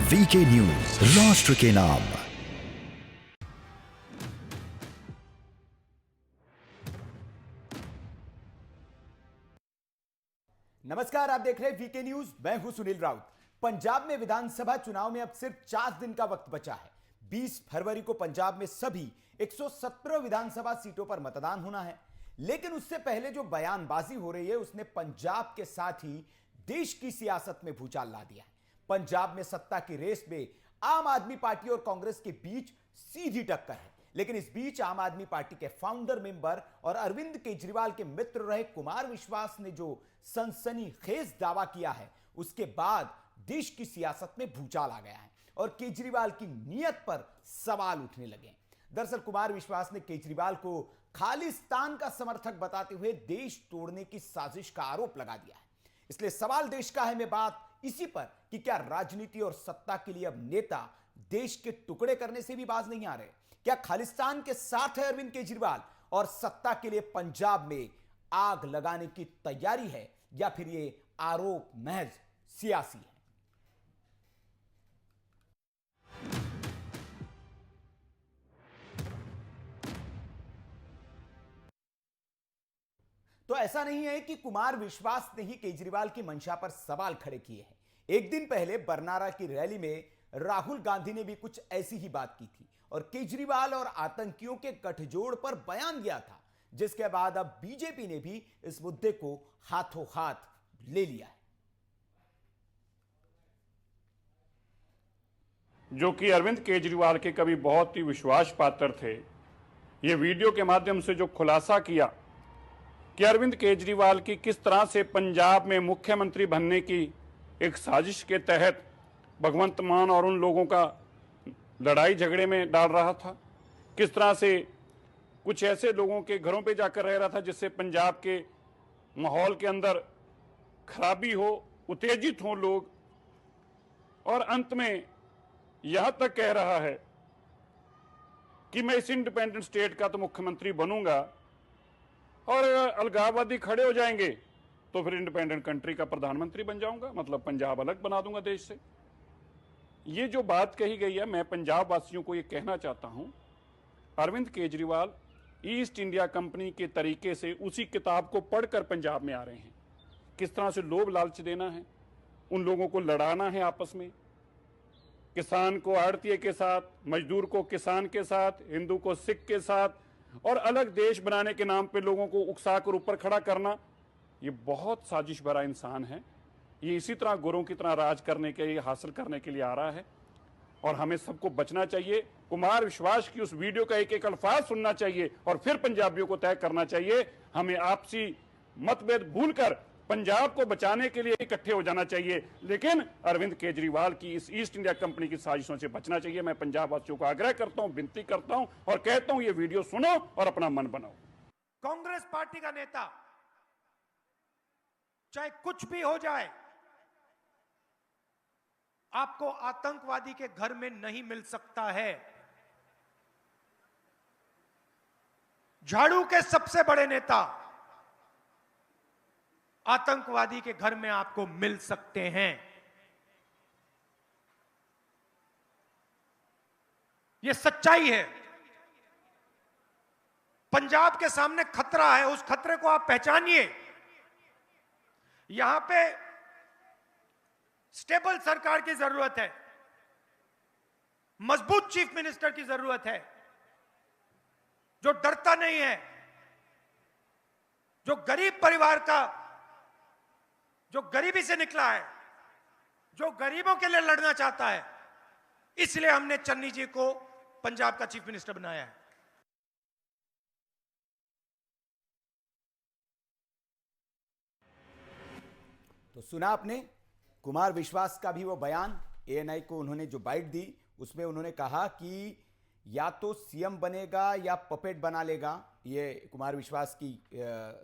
VK news, राष्ट्र के नाम। नमस्कार, आप देख रहे हैं वीके न्यूज। मैं हूं सुनील राउत। पंजाब में विधानसभा चुनाव में अब सिर्फ 4 दिन का वक्त बचा है। 20 फरवरी को पंजाब में सभी 117 विधानसभा सीटों पर मतदान होना है। लेकिन उससे पहले जो बयानबाजी हो रही है उसने पंजाब के साथ ही देश की सियासत में भूचाल ला दिया है। पंजाब में सत्ता की रेस में आम आदमी पार्टी और कांग्रेस के बीच सीधी टक्कर है। लेकिन इस बीच आम आदमी पार्टी के फाउंडर मेंबर और अरविंद केजरीवाल के मित्र रहे कुमार विश्वास ने जो सनसनीखेज दावा किया है, उसके बाद देश की सियासत में भूचाल आ गया है और केजरीवाल की नीयत पर सवाल उठने लगे। दरअसल कुमार विश्वास ने केजरीवाल को खालिस्तान का समर्थक बताते हुए देश तोड़ने की साजिश का आरोप लगा दिया है। इसलिए सवाल देश का है में बात इसी पर कि क्या राजनीति और सत्ता के लिए अब नेता देश के टुकड़े करने से भी बाज नहीं आ रहे? क्या खालिस्तान के साथ है अरविंद केजरीवाल और सत्ता के लिए पंजाब में आग लगाने की तैयारी है, या फिर ये आरोप महज सियासी है? तो ऐसा नहीं है कि कुमार विश्वास ने ही केजरीवाल की मंशा पर सवाल खड़े किए हैं। एक दिन पहले बरनाला की रैली में राहुल गांधी ने भी कुछ ऐसी ही बात की थी और केजरीवाल और आतंकियों के गठजोड़ पर बयान दिया था, जिसके बाद अब बीजेपी ने भी इस मुद्दे को हाथों हाथ ले लिया है। जो कि अरविंद केजरीवाल के कभी बहुत ही विश्वास पात्र थे, ये वीडियो के माध्यम से जो खुलासा किया कि अरविंद केजरीवाल की किस तरह से पंजाब में मुख्यमंत्री बनने की एक साजिश के तहत भगवंत मान और उन लोगों का लड़ाई झगड़े में डाल रहा था, किस तरह से कुछ ऐसे लोगों के घरों पे जाकर रह रहा था जिससे पंजाब के माहौल के अंदर खराबी हो, उत्तेजित हो लोग, और अंत में यहां तक कह रहा है कि मैं इस इंडिपेंडेंट स्टेट का तो मुख्यमंत्री बनूंगा और अलगाववादी खड़े हो जाएंगे तो फिर इंडिपेंडेंट कंट्री का प्रधानमंत्री बन जाऊंगा, मतलब पंजाब अलग बना दूंगा देश से। ये जो बात कही गई है, मैं पंजाब वासियों को ये कहना चाहता हूं, Arvind Kejriwal East India company के तरीके से उसी किताब को पढ़कर पंजाब में आ रहे हैं। किस तरह से लोभ लालच देना है, उन लोगों को लड़ाना है आपस में, किसान को आड़तिये के साथ, मजदूर को किसान के साथ, हिंदू को सिख के साथ, और अलग देश बनाने के नाम पे लोगों को उकसाकर ऊपर खड़ा करना, ये बहुत साजिश भरा इंसान है। ये इसी तरह गुरुओं की तरह राज करने के लिए, हासिल करने के लिए आ रहा है और हमें सबको बचना चाहिए। कुमार विश्वास की उस वीडियो का एक एक अल्फाज सुनना चाहिए और फिर पंजाबियों को तय करना चाहिए। हमें आपसी मतभेद भूलकर पंजाब को बचाने के लिए इकट्ठे हो जाना चाहिए, लेकिन अरविंद केजरीवाल की इस ईस्ट इंडिया कंपनी की साजिशों से बचना चाहिए। मैं पंजाब वासियों को आग्रह करता हूं, विनती करता हूं और कहता हूं, ये वीडियो सुनो और अपना मन बनाओ। कांग्रेस पार्टी का नेता चाहे कुछ भी हो जाए, आपको आतंकवादी के घर में नहीं मिल सकता है। झाड़ू के सबसे बड़े नेता आतंकवादी के घर में आपको मिल सकते हैं। यह सच्चाई है। पंजाब के सामने खतरा है, उस खतरे को आप पहचानिए। यहां पे स्टेबल सरकार की जरूरत है, मजबूत चीफ मिनिस्टर की जरूरत है, जो डरता नहीं है, जो गरीब परिवार का, जो गरीबी से निकला है, जो गरीबों के लिए लड़ना चाहता है। इसलिए हमने चन्नी जी को पंजाब का चीफ मिनिस्टर बनाया है। तो सुना आपने कुमार विश्वास का भी वो बयान। एएनआई को उन्होंने जो बाइट दी, उसमें उन्होंने कहा कि या तो सीएम बनेगा या पपेट बना लेगा। ये कुमार विश्वास की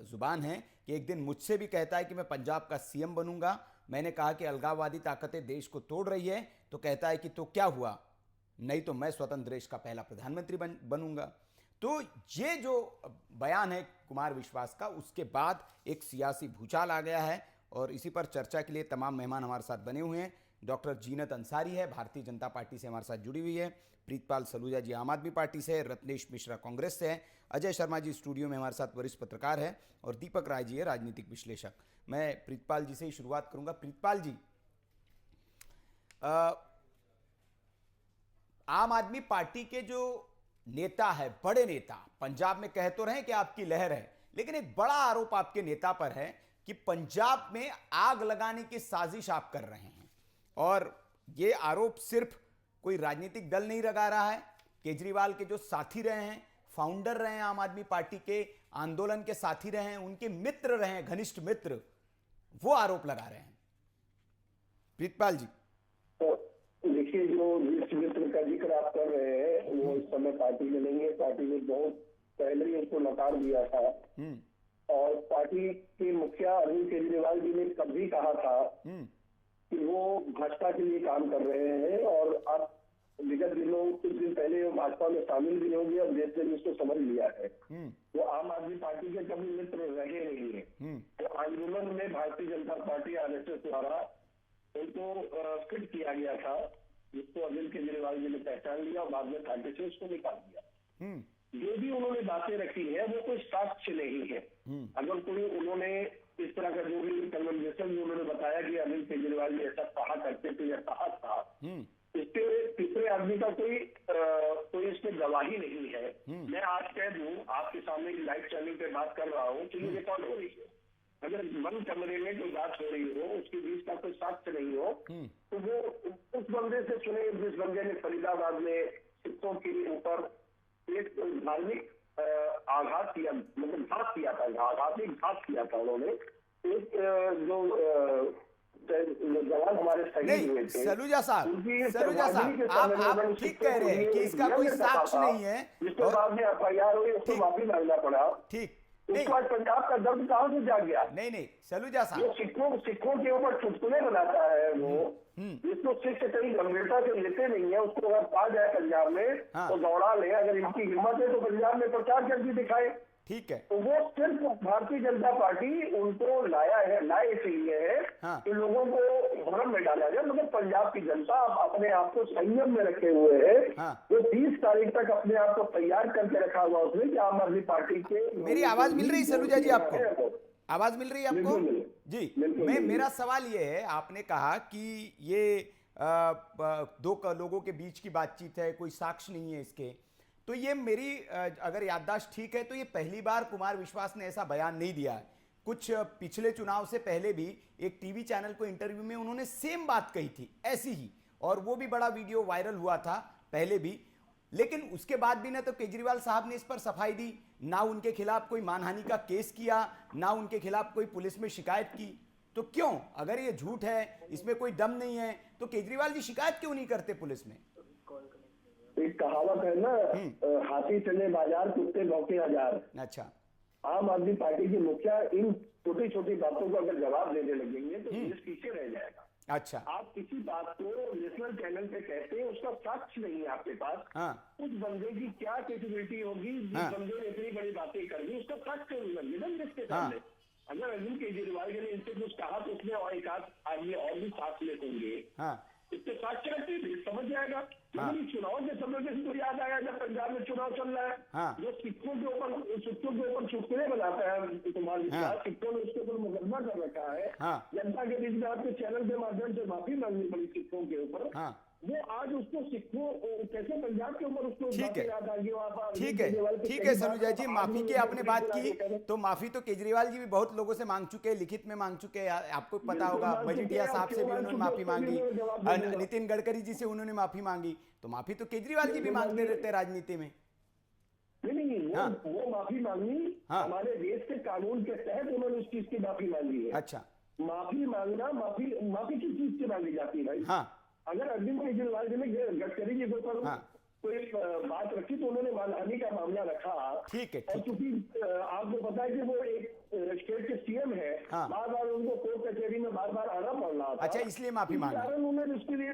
जुबान है कि एक दिन मुझसे भी कहता है कि मैं पंजाब का सीएम बनूंगा। मैंने कहा कि अलगाववादी ताकतें देश को तोड़ रही है, तो कहता है कि तो क्या हुआ, नहीं तो मैं स्वतंत्र देश का पहला प्रधानमंत्री बनूंगा। तो ये जो बयान है कुमार विश्वास का, उसके बाद एक सियासी भूचाल आ गया है और इसी पर चर्चा के लिए तमाम मेहमान हमारे साथ बने हुए हैं। डॉक्टर जीनत अंसारी है, भारतीय जनता पार्टी से हमारे साथ जुड़ी हुई है। प्रीतपाल सलूजा जी आम आदमी पार्टी से, रत्नेश मिश्रा कांग्रेस से है, अजय शर्मा जी स्टूडियो में हमारे साथ वरिष्ठ पत्रकार है और दीपक राय जी है राजनीतिक विश्लेषक। मैं प्रीतपाल जी से ही शुरुआत करूंगा। प्रीतपाल जी, आम आदमी पार्टी के जो नेता है, बड़े नेता, पंजाब में कह तो रहे कि आपकी लहर है, लेकिन एक बड़ा आरोप आपके नेता पर है कि पंजाब में आग लगाने की साजिश आप कर रहे हैं। और ये आरोप सिर्फ कोई राजनीतिक दल नहीं लगा रहा है, केजरीवाल के जो साथी रहे हैं, फाउंडर रहे हैं आम आदमी पार्टी के, आंदोलन के साथी रहे हैं, उनके मित्र रहे हैं, घनिष्ठ मित्र, वो आरोप लगा रहे हैं। प्रीतपाल जी, देखिए, जो जिस मित्र का जिक्र आप कर रहे हैं वो इस समय पार्टी में नहीं है। पार्टी ने बहुत पहले ही उसको नकार दिया था और पार्टी के मुखिया अरविंद केजरीवाल जी ने कभी कहा था कि वो भाजपा के लिए काम कर रहे हैं और अब विगत दिनों, कुछ दिन पहले वो भाजपा में शामिल भी हो गए और देश ने उसको समझ लिया है। वो आम आदमी पार्टी के कभी मित्र रहे नहीं है। तो आंदोलन में भारतीय जनता पार्टी आरएसएस द्वारा उनको फिट किया गया था, जिसको अरविंद केजरीवाल जी ने पहचान लिया और बाद में पार्टी से उसको निकाल दिया। जो भी उन्होंने बातें रखी है वो कोई साक्ष्य नहीं है। अगर कोई उन्होंने इस तरह का जो भी कन्वर्सेशन उन्होंने बताया कि अरविंद केजरीवाल जी ऐसा कहा करते थे या कहा था, इसके तीसरे आदमी का कोई इसमें गवाही नहीं है। मैं आज कह दूं, आपके सामने लाइव चैनल पे बात कर रहा हूँ कि ये रिकॉर्ड हो रही है। अगर बंद कमरे में कोई बात हो रही हो, उसके बीच का कोई साक्ष्य नहीं हो, तो वो उस बंदे से सुने जिस बंदे ने फरीदाबाद में सिखों के ऊपर एक धार्मिक आघात किया, मतलब घात किया था, आघातिक घात किया था उन्होंने। एक जो जवान हमारे शहीद हुए थे, सलूजा साहब, आप ठीक कह रहे हैं कि इसका कोई साक्ष्य नहीं है, जिसके बाद में एफआईआर हुई, उसको माफी मांगना पड़ा। ठीक, उसके बाद पंजाब का दर्द कहां से जाग गया? नहीं सलूजा साहब, जो सिखों के ऊपर चुटकुले बनाता है वो, जिसको सिख कहीं गंभीरता से लेते नहीं है, उसको अगर पा जाए पंजाब में तो दौड़ा ले। अगर इनकी हिम्मत है तो पंजाब में प्रचार करके दिखाए। ठीक है, तो वो सिर्फ भारतीय जनता पार्टी उनको लाए इसलिए है कि लोगों को भ्रम में डाला जाए। मतलब पंजाब की जनता अपने आप को संयम में रखे हुए है। वो 30 तारीख तक अपने आप को तैयार करके रखा हुआ उसने कि आम आदमी पार्टी के। मेरी आवाज मिल रही सलूजा जी आपको? आवाज मिल रही है आपको? जी, मेरा सवाल ये है, आपने कहा कि ये दो लोगों के बीच की बातचीत है, कोई साक्ष्य नहीं है इसके, तो ये मेरी अगर याददाश्त ठीक है तो ये पहली बार कुमार विश्वास ने ऐसा बयान नहीं दिया है। कुछ पिछले चुनाव से पहले भी एक टीवी चैनल को इंटरव्यू में उन्होंने सेम बात कही थी, ऐसी ही, और वो भी बड़ा वीडियो वायरल हुआ था पहले भी। लेकिन उसके बाद भी ना तो केजरीवाल साहब ने इस पर सफाई दी, ना उनके खिलाफ कोई मानहानि का केस किया, ना उनके खिलाफ कोई पुलिस में शिकायत की। तो क्यों, अगर ये झूठ है, इसमें कोई दम नहीं है, तो केजरीवाल जी शिकायत क्यों नहीं करते पुलिस में? एक कहावत है ना, हाथी चले बाजार, कुत्ते भौंके हजार। अच्छा, आम आदमी पार्टी के मुखिया इन छोटी छोटी बातों को अगर जवाब देने लगेंगे तो पुलिस पीछे रह जाएगा। अच्छा, आप किसी बात को नेशनल चैनल पे कहते हैं, उसका साक्ष्य नहीं है आपके पास। उस बंदे की क्या कैपेबिलिटी होगी, जिस बंदे ने इतनी बड़ी बातें कर दी, उसका साक्ष्य नहीं लगे ना जिसके सामने। अगर अरविंद केजरीवाल जी ने इनसे कुछ कहा तो उसमें और एक आदमी और भी साथ लेते होंगे, इसके साक्ष्य रखते भी समझ जाएगा। लेकिन चुनाव के समय में तो याद आया जब पंजाब में चुनाव चल रहा है, जो सिखों के ऊपर चुटकुले बनाता है कुमार विश्वास, सिखों ने उसके ऊपर मुकदमा कर रखा है। जनता के बीच में आपके चैनल के माध्यम से माफी मांगनी पड़ी सिखों के ऊपर। वो आज उसको सिखों कैसे पंजाब के ऊपर उसको याद आ गया। ठीक है सलूजा जी, माफी की आपने बात की, तो माफी तो केजरीवाल जी भी बहुत लोगों से मांग चुके हैं, लिखित में मांग चुके हैं, आपको पता होगा। मजीठिया साहब से भी उन्होंने माफी मांगी, नितिन गडकरी जी से उन्होंने माफी मांगी, तो माफी तो केजरीवाल जी भी मांगते रहते हैं राजनीति में। नहीं, वो माफी मांगनी हमारे देश के कानून के तहत उन्होंने उस चीज की माफी मांगी है। अच्छा, माफी मांगना, माफी किस चीज से मांगी जाती है भाई? अगर अरविंद केजरीवाल जी ने गडकरी जी के ऊपर कोई बात रखी तो उन्होंने मानहानि का मामला रखा। ठीक है, और चूंकि आपको पता है कि वो एक स्टेट के सीएम है, बार बार उनको कोर्ट कचहरी में बार बार आना पड़ रहा था। अच्छा, इसलिए माफी मांगी। उन्होंने उसके लिए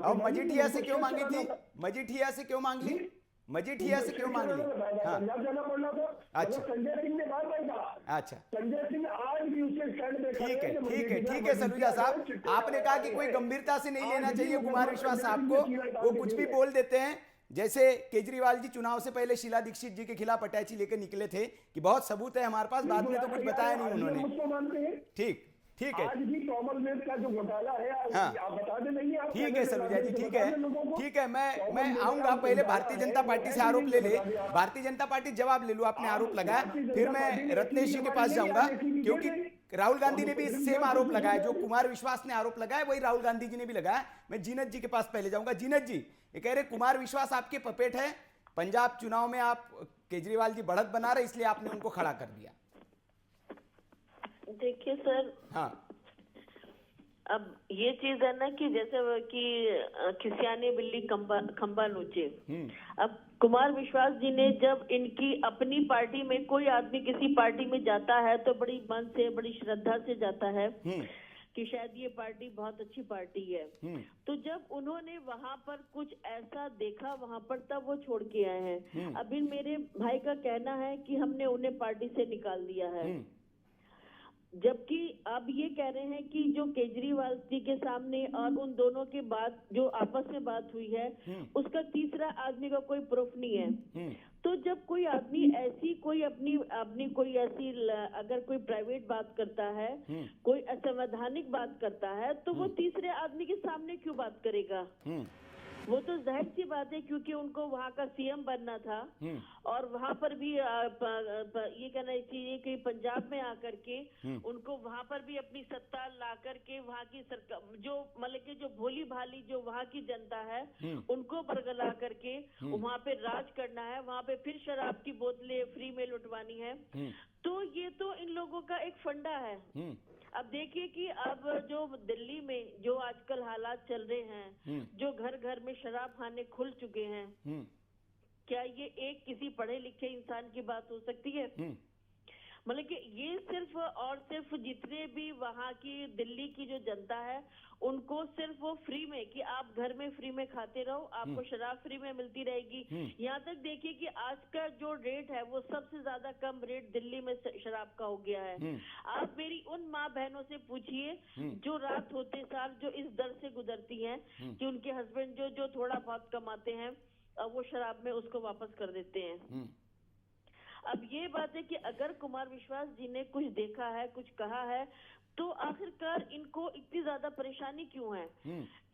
और मजीठिया से क्यों मांगी थी? मजीठिया से क्यों मांग ली? मजीठिया से क्यों मांग ली? हाँ, पंजाब जाना पड़ना था। अच्छा। संजय सिंह ने बार बार कहा। अच्छा, संजय सिंह आज भी उसके स्टैंड में खड़े ठीक है, हैं कि ठीक है, मजीठिया ठीक है सलूजा साहब, चिट्ठी आपने कहा कि कोई गंभीरता से नहीं लेना चाहिए कुमार विश्वास साहब को, वो कुछ भी बोल देते हैं। जैसे केजरीवाल जी चुनाव से पहले शीला दीक्षित जी के खिलाफ अटैची लेकर निकले थे कि बहुत सबूत है हमारे पास, बाद में तो कुछ बताया नहीं उन्होंने। मुझको मानते हैं। ठीक, ठीक है, आज भी कॉमनवेल्थ का जो घोटाला है, हाँ। आप बता दें नहीं आप ठीक है सलूजा जी, ठीक है, ठीक है, मैं आऊंगा, पहले भारतीय जनता पार्टी से आरोप ले ले, भारतीय जनता पार्टी जवाब ले लो, आपने आरोप लगाया, फिर मैं रत्नेश जी के पास जाऊंगा, क्योंकि राहुल गांधी ने भी सेम आरोप लगाया, जो कुमार विश्वास ने आरोप लगाया वही राहुल गांधी जी ने भी लगाया। मैं जीनत जी के पास पहले जाऊंगा। जीनत जी, ये कह रहे कुमार विश्वास आपके पपेट है, पंजाब चुनाव में आप केजरीवाल जी बढ़त बना रहे, इसलिए आपने उनको खड़ा कर दिया। देखिए सर, हाँ, अब ये चीज है ना कि जैसे कि खिसियाने बिल्ली खंबा नोचे। अब कुमार विश्वास जी ने जब इनकी अपनी पार्टी में कोई आदमी किसी पार्टी में जाता है तो बड़ी मन से, बड़ी श्रद्धा से जाता है कि शायद ये पार्टी बहुत अच्छी पार्टी है। तो जब उन्होंने वहां पर कुछ ऐसा देखा वहां पर, तब वो छोड़ के आए हैं। अभी मेरे भाई का कहना है कि हमने उन्हें पार्टी से निकाल दिया है, जबकि अब ये कह रहे हैं कि जो केजरीवाल जी के सामने और उन दोनों के बाद जो आपस में बात हुई है उसका तीसरा आदमी का कोई प्रूफ नहीं है। तो जब कोई आदमी ऐसी कोई अपनी कोई ऐसी अगर कोई प्राइवेट बात करता है, कोई असंवैधानिक बात करता है, तो वो तीसरे आदमी के सामने क्यों बात करेगा? वो तो जाहिर सी बात है, क्योंकि उनको वहाँ का सीएम बनना था और वहाँ पर भी ये कहना चाहिए कि पंजाब में आकर के उनको वहाँ पर भी अपनी सत्ता ला करके वहाँ की सरकार जो मतलब कि जो भोली भाली जो वहाँ की जनता है उनको बरगला करके वहाँ पे राज करना है, वहाँ पे फिर शराब की बोतलें फ्री में लुटवानी है। तो ये तो इन लोगों का एक फंडा है। अब देखिए कि अब जो दिल्ली में जो आजकल हालात चल रहे हैं, जो घर घर में शराब खाने खुल चुके हैं, क्या ये एक किसी पढ़े लिखे इंसान की बात हो सकती है? मतलब कि ये सिर्फ और सिर्फ जितने भी वहाँ की दिल्ली की जो जनता है उनको सिर्फ वो फ्री में कि आप घर में फ्री में खाते रहो, आपको शराब फ्री में मिलती रहेगी। यहाँ तक देखिए कि आज का जो रेट है वो सबसे ज्यादा कम रेट दिल्ली में शराब का हो गया है। आप मेरी उन माँ बहनों से पूछिए जो रात होते साल जो इस दर से गुजरती हैं कि उनके हस्बैंड जो थोड़ा बहुत कमाते हैं वो शराब में उसको वापस कर देते हैं। अब ये बात है कि अगर कुमार विश्वास जी ने कुछ देखा है, कुछ कहा है, तो आखिरकार इनको इतनी ज्यादा परेशानी क्यों है?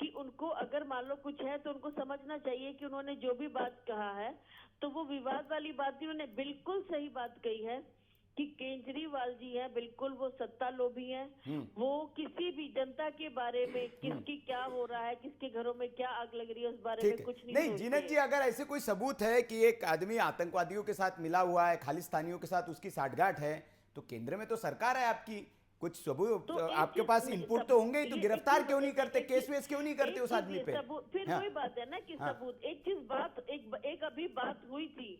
कि उनको अगर मान लो कुछ है तो उनको समझना चाहिए कि उन्होंने जो भी बात कहा है तो वो विवाद वाली बात नहीं, उन्होंने बिल्कुल सही बात कही है कि केजरीवाल जी है बिल्कुल वो सत्ता लोभी हैं। वो किसी भी जनता के बारे में किसकी क्या हो रहा है, किसके घरों में क्या आग लग रही है उस बारे में कुछ नहीं जीनत जी, अगर ऐसे कोई सबूत है कि एक आदमी आतंकवादियों के साथ मिला हुआ है, खालिस्तानियों के साथ उसकी साठगांठ है, तो केंद्र में तो सरकार है आपकी, कुछ सबूत तो आपके पास इनपुट तो होंगे ही, तो गिरफ्तार क्यों नहीं करते, केस वेस क्यों नहीं करते उस आदमी पे? फिर वही बात है ना कि सबूत एक चीज बात एक अभी बात हुई थी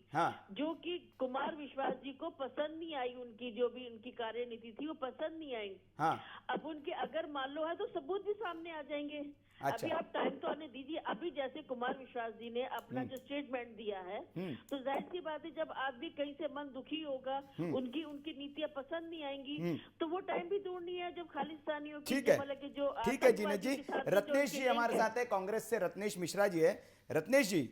जो कि कुमार विश्वास जी को पसंद नहीं आई, उनकी जो भी उनकी कार्यनीति थी वो पसंद नहीं आई। अब उनके अगर मान लो है तो सबूत भी सामने आ जाएंगे। अभी आप टाइम तो आने दीजिए। अभी जैसे कुमार विश्वास जी ने अपना जो स्टेटमेंट दिया है तो जाहिर सी बात है जब आदमी कहीं से मन दुखी होगा, उनकी नीतियां पसंद नहीं आएंगी, तो वो टाइम भी दूर नहीं है जब खालिस्तानियों की मतलब कि जो ठीक है जीनत जी। रत्नेश जी हमारे साथ है, कांग्रेस से रत्नेश मिश्रा जी है। रत्नेश जी,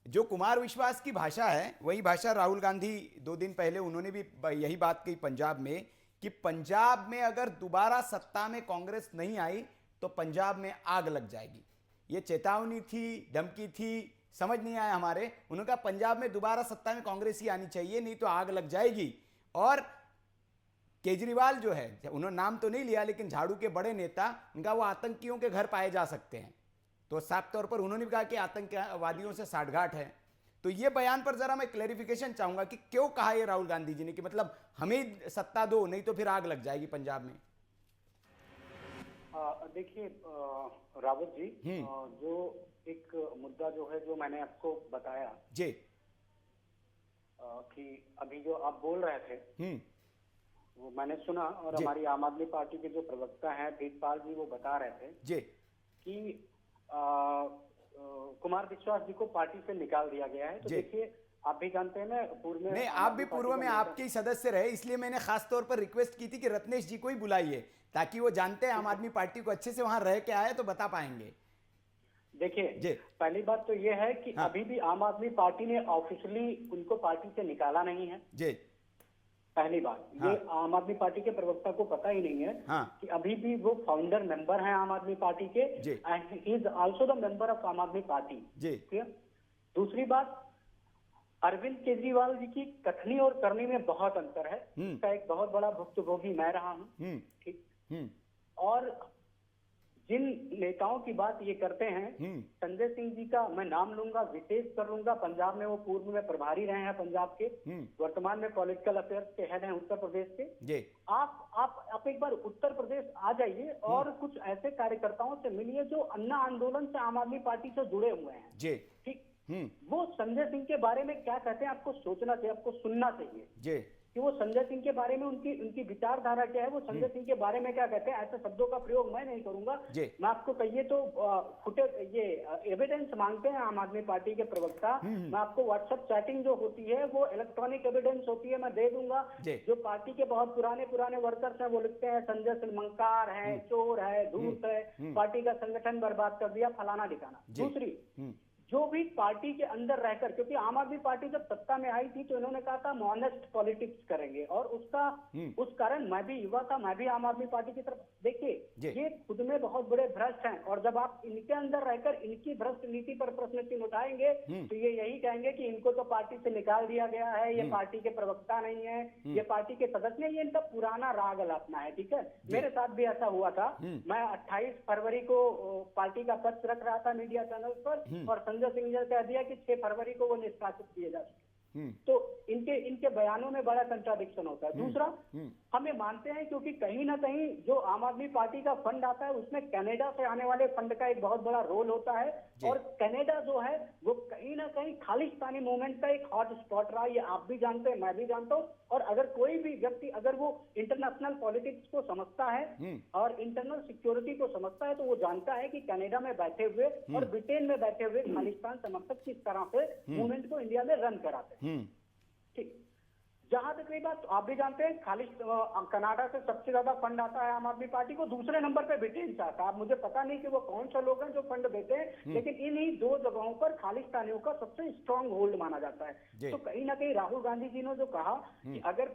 जो कुमार विश्वास की भाषा है वही भाषा राहुल गांधी 2 दिन पहले उन्होंने भी यही बात कही पंजाब में, कि पंजाब में अगर दोबारा सत्ता में कांग्रेस नहीं आई तो पंजाब में आग लग जाएगी। ये चेतावनी थी, धमकी थी, समझ नहीं आया हमारे। उन्होंने कहा पंजाब में दोबारा सत्ता में कांग्रेस ही आनी चाहिए, नहीं तो आग लग जाएगी। और केजरीवाल जो है, उन्होंने नाम तो नहीं लिया लेकिन झाड़ू के बड़े नेता, उनका वो आतंकियों के घर पाए जा सकते हैं, तो साफ तौर पर उन्होंने भी कहा कि आतंकवादियों से साठगांठ है। तो ये बयान पर जरा मैं क्लैरिफिकेशन चाहूंगा कि क्यों कहा ये राहुल गांधी जी ने कि मतलब हमें सत्ता दो नहीं तो फिर आग लग जाएगी पंजाब में। देखिए रावत जी, जो एक मुद्दा जो है जो मैंने आपको बताया जी कि अभी जो आप बोल रहे थे वो मैंने सुना, और हमारी आम आदमी पार्टी के जो प्रवक्ता हैं प्रीतपाल जी वो बता रहे थे जी कि कुमार विश्वास जी को पार्टी से निकाल दिया गया है। तो जी। देखिए, आप भी जानते हैं, मैं पूर्व में नहीं, आम आप आदमी भी पार्टी पूर्व का में नेता- आपके ही सदस्य रहे, इसलिए मैंने खास तौर पर रिक्वेस्ट की थी कि रत्नेश जी को ही बुलाइए, ताकि वो जानते हैं आम आदमी पार्टी को अच्छे से, वहां रह के आए तो बता पाएंगे। देखिए, जी। पहली बात तो ये है कि हाँ। अभी भी आम आदमी पार्टी ने ऑफिशियली उनको पार्टी से निकाला नहीं है। जी। पहली बात, हाँ। ये आम आदमी पार्टी के प्रवक्ता को पता ही नहीं है हाँ। कि अभी भी वो फाउंडर मेंबर हैं आम आदमी पार्टी के, जी। And he is also the member of Aam Aadmi party. जी। ठीक है। दूसरी बात, अरविंद केजरीवाल जी की कथनी और करनी में बहुत अंतर है। इसका एक बहुत बड़ा भुक्तभोगी मैं रहा हूँ। ठीक। और जिन नेताओं की बात ये करते हैं, संजय सिंह जी का मैं नाम लूंगा, विशेष कर लूंगा। पंजाब में वो पूर्व में प्रभारी रहे हैं पंजाब के, वर्तमान में पॉलिटिकल अफेयर्स के हेड हैं उत्तर प्रदेश के। जी। आप एक बार उत्तर प्रदेश आ जाइए और कुछ ऐसे कार्यकर्ताओं से मिलिए जो अन्ना आंदोलन से आम आदमी पार्टी से जुड़े हुए हैं। जी। ठीक। वो संजय सिंह के बारे में क्या कहते हैं आपको सोचना चाहिए, आपको सुनना चाहिए जी। कि वो संजय सिंह के बारे में उनकी विचारधारा क्या है, वो संजय सिंह के बारे में क्या कहते हैं। ऐसे शब्दों का प्रयोग मैं नहीं करूंगा। जी। मैं आपको कहिए तो ये एविडेंस मांगते हैं आम आदमी पार्टी के प्रवक्ता। मैं आपको व्हाट्सएप चैटिंग जो होती है वो इलेक्ट्रॉनिक एविडेंस होती है, मैं दे दूंगा। जी। जो पार्टी के बहुत पुराने वर्कर्स हैं वो लिखते हैं संजय सिंह मंकार है, चोर है, धूर्त है, पार्टी का संगठन बर्बाद कर दिया, फलाना ठिकाना। दूसरी, जो भी पार्टी के अंदर रहकर, क्योंकि आम आदमी पार्टी जब सत्ता में आई थी तो इन्होंने कहा था ऑनेस्ट पॉलिटिक्स करेंगे, और उस कारण मैं भी युवा था, मैं भी आम आदमी पार्टी की तरफ। देखिए, ये खुद में बहुत बड़े भ्रष्ट हैं, और जब आप इनके अंदर रहकर इनकी भ्रष्ट नीति पर प्रश्न चिन्ह उठाएंगे तो ये यही कहेंगे कि इनको तो पार्टी से निकाल दिया गया है, ये पार्टी के प्रवक्ता नहीं है, ये पार्टी के सदस्य नहीं, ये इनका पुराना राग अलापना है। ठीक है। मेरे साथ भी ऐसा हुआ था। मैं 28 फरवरी को पार्टी का पक्ष रख रहा था मीडिया चैनल पर, और संजय सिंह ने कह दिया कि 6 फरवरी को वो निष्कासित किए जा चुके। तो इनके बयानों में बड़ा कंट्राडिक्शन होता है। दूसरा, हमें मानते हैं क्योंकि कहीं ना कहीं जो आम आदमी पार्टी का फंड आता है उसमें कनाडा से आने वाले फंड का एक बहुत बड़ा रोल होता है, और कनाडा जो है वो कहीं ना कहीं खालिस्तानी मूवमेंट का एक हॉट स्पॉट रहा। ये आप भी जानते हैं, मैं भी जानता हूँ। और अगर कोई भी व्यक्ति अगर वो इंटरनेशनल पॉलिटिक्स को समझता है और इंटरनल सिक्योरिटी को समझता है तो वो जानता है कि कनाडा में बैठे हुए और ब्रिटेन में बैठे हुए खालिस्तान समर्थक किस तरह से मूवमेंट को इंडिया में रन कराते हैं। ठीक। जहां तक रही बात, तो आप भी जानते हैं कनाडा से सबसे ज्यादा फंड आता है आम आदमी पार्टी को, दूसरे नंबर पे ब्रिटेन से आता है। अब मुझे पता नहीं कि वो कौन सा लोग हैं जो फंड देते हैं, लेकिन इन्हीं 2 जगहों पर खालिस्तानियों का सबसे स्ट्रांग होल्ड माना जाता है। तो कहीं ना कहीं राहुल गांधी जी ने जो कहा कि अगर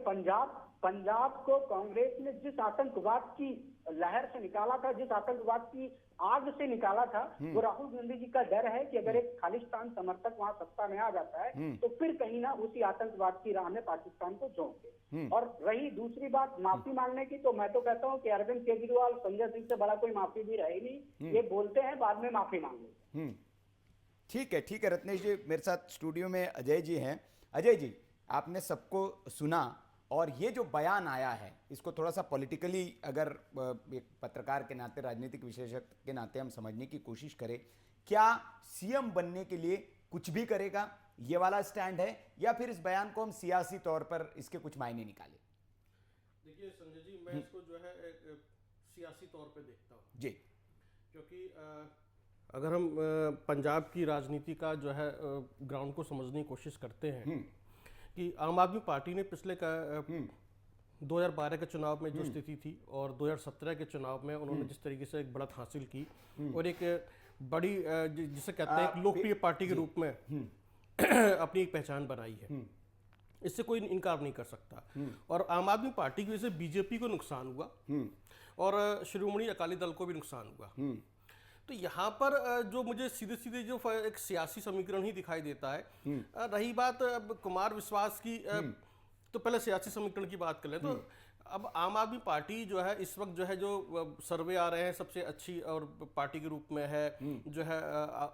पंजाब को कांग्रेस ने जिस आतंकवाद की लहर से निकाला था, जिस आतंकवाद की आग से निकाला था, वो राहुल गांधी जी का डर है कि अगर एक खालिस्तान समर्थक वहां सत्ता में आ जाता है तो फिर कहीं ना उसी आतंकवाद की राह में पाकिस्तान को झोंके। और रही दूसरी बात माफी मांगने की, तो मैं तो कहता हूं कि अरविंद केजरीवाल संजय सिंह से बड़ा कोई माफी भी रही नहीं। ये बोलते हैं, बाद में माफी मांग लेते। ठीक है रत्नेश जी, मेरे साथ स्टूडियो में अजय जी हैं। अजय जी, आपने सबको सुना, और ये जो बयान आया है इसको थोड़ा सा पॉलिटिकली अगर एक पत्रकार के नाते, राजनीतिक विशेषज्ञ के नाते हम समझने की कोशिश करें, क्या सीएम बनने के लिए कुछ भी करेगा, ये वाला स्टैंड है, या फिर इस बयान को हम सियासी तौर पर इसके कुछ मायने निकालें? देखिए संजय जी, मैं इसको जो है एक सियासी तौर पे देखता हूँ जी, क्योंकि अगर हम पंजाब की राजनीति का जो है ग्राउंड को समझने की कोशिश करते हैं कि आम आदमी पार्टी ने पिछले 2012 के चुनाव में जो स्थिति थी और 2017 के चुनाव में उन्होंने जिस तरीके से एक बढ़त हासिल की और एक बड़ी जिसे कहते हैं एक लोकप्रिय पार्टी के रूप में अपनी एक पहचान बनाई है, इससे कोई इनकार नहीं कर सकता। और आम आदमी पार्टी की वजह से बीजेपी को नुकसान हुआ और श्रोमणी अकाली दल को भी नुकसान हुआ। तो यहाँ पर जो मुझे सीधे सीधे जो एक सियासी समीकरण ही दिखाई देता है, रही बात अब कुमार विश्वास की, तो पहले सियासी समीकरण की बात कर लें। तो अब आम आदमी पार्टी जो है इस वक्त जो है जो सर्वे आ रहे हैं सबसे अच्छी और पार्टी के रूप में है, जो है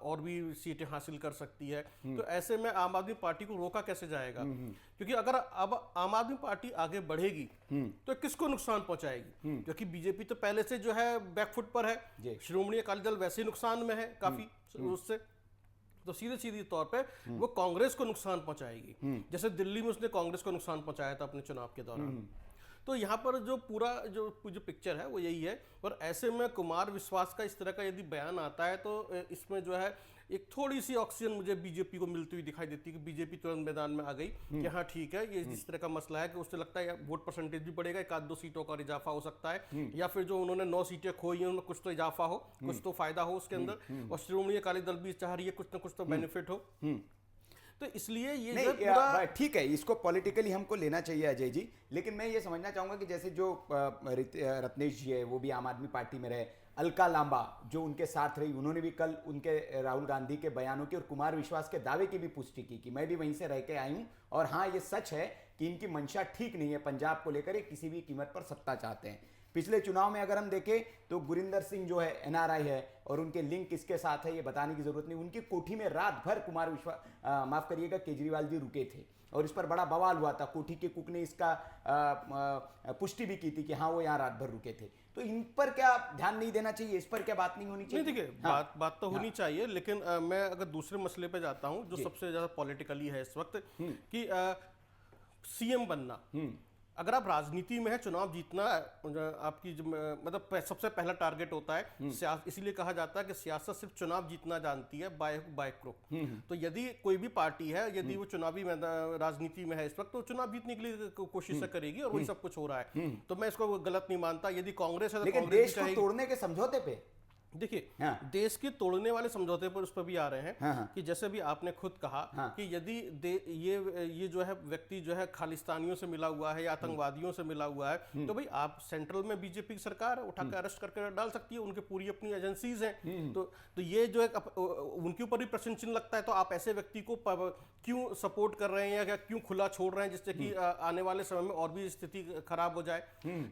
और भी सीटें हासिल कर सकती है। तो ऐसे में आम आदमी पार्टी को रोका कैसे जाएगा? क्योंकि अगर अब आम आदमी पार्टी आगे बढ़ेगी तो किसको नुकसान पहुंचाएगी? क्योंकि बीजेपी तो पहले से जो है बैकफुट पर है, श्रोमणी अकाली दल वैसे ही नुकसान में है काफी उससे, तो सीधे सीधे तौर पे वो कांग्रेस को नुकसान पहुंचाएगी, जैसे दिल्ली में उसने कांग्रेस को नुकसान पहुंचाया था अपने चुनाव के दौरान। तो यहाँ पर जो पूरा जो पिक्चर है वो यही है। और ऐसे में कुमार विश्वास का इस तरह का यदि बयान आता है तो इसमें जो है एक थोड़ी सी ऑक्सीजन मुझे बीजेपी को मिलती हुई दिखाई देती है कि बीजेपी तुरंत मैदान में आ गई कि हाँ ठीक है, ये इस तरह का मसला है कि उससे लगता है वोट परसेंटेज भी बढ़ेगा, एक आध 2 सीटों का इजाफा हो सकता है, या फिर जो उन्होंने 9 सीटें खोई हैं उनमें कुछ तो इजाफा हो, कुछ तो फायदा हो उसके अंदर, और श्रोमणी अकाली दल भी चाह रही है कुछ ना कुछ तो बेनिफिट हो। तो इसलिए ये नहीं, पूरा ठीक है, इसको पॉलिटिकली हमको लेना चाहिए अजय जी, लेकिन मैं ये समझना चाहूंगा कि जैसे जो रत्नेश जी है वो भी आम आदमी पार्टी में रहे, अलका लांबा जो उनके साथ रही, उन्होंने भी कल उनके राहुल गांधी के बयानों की और कुमार विश्वास के दावे की भी पुष्टि की कि मैं भी वहीं से रह के आई हूं और हाँ ये सच है कि इनकी मंशा ठीक नहीं है पंजाब को लेकर, ये किसी भी कीमत पर सत्ता चाहते हैं। पिछले चुनाव में अगर हम देखें तो गुरिंदर सिंह जो है एनआरआई है और उनके लिंक किसके साथ है ये बताने की जरूरत नहीं, उनकी कोठी में रात भर कुमार विश्वास माफ करिएगा केजरीवाल जी रुके थे और इस पर बड़ा बवाल हुआ था। कोठी के कुक ने इसका पुष्टि भी की थी कि हाँ वो यहाँ रात भर रुके थे। तो इन पर क्या ध्यान नहीं देना चाहिए, इस पर क्या बात नहीं होनी चाहिए? नहीं देखिए, बात तो होनी चाहिए, लेकिन मैं अगर दूसरे मसले पे जाता हूं जो सबसे ज्यादा पॉलिटिकली है इस वक्त कि सीएम बनना, अगर आप राजनीति में है, चुनाव जीतना आपकी मतलब सबसे पहला टारगेट होता है। इसीलिए कहा जाता है कि सियासत सिर्फ चुनाव जीतना जानती है, बाय क्रुक। तो यदि कोई भी पार्टी है, यदि वो चुनावी राजनीति में है इस वक्त, तो चुनाव जीतने के लिए कोशिश करेगी और वही सब कुछ हो रहा है। तो मैं इसको गलत नहीं मानता। यदि कांग्रेस है तो लेकिन कांग्रेस देश को तोड़ने के समझौते पे देखिए, हाँ। देश के तोड़ने वाले समझौते पर उस पर भी आ रहे हैं। हाँ। कि जैसे भी आपने खुद कहा कि यदि ये जो है व्यक्ति जो है खालिस्तानियों से मिला हुआ है या आतंकवादियों से मिला हुआ है, तो भाई आप सेंट्रल में बीजेपी की सरकार उठा कर अरेस्ट करके डाल सकती है, उनके पूरी अपनी एजेंसीज हैं। तो ये जो है उनके ऊपर भी प्रश्न चिन्ह लगता है। तो आप ऐसे व्यक्ति को क्यों सपोर्ट कर रहे हैं या क्यों खुला छोड़ रहे हैं जिससे कि आने वाले समय में और भी स्थिति खराब हो जाए?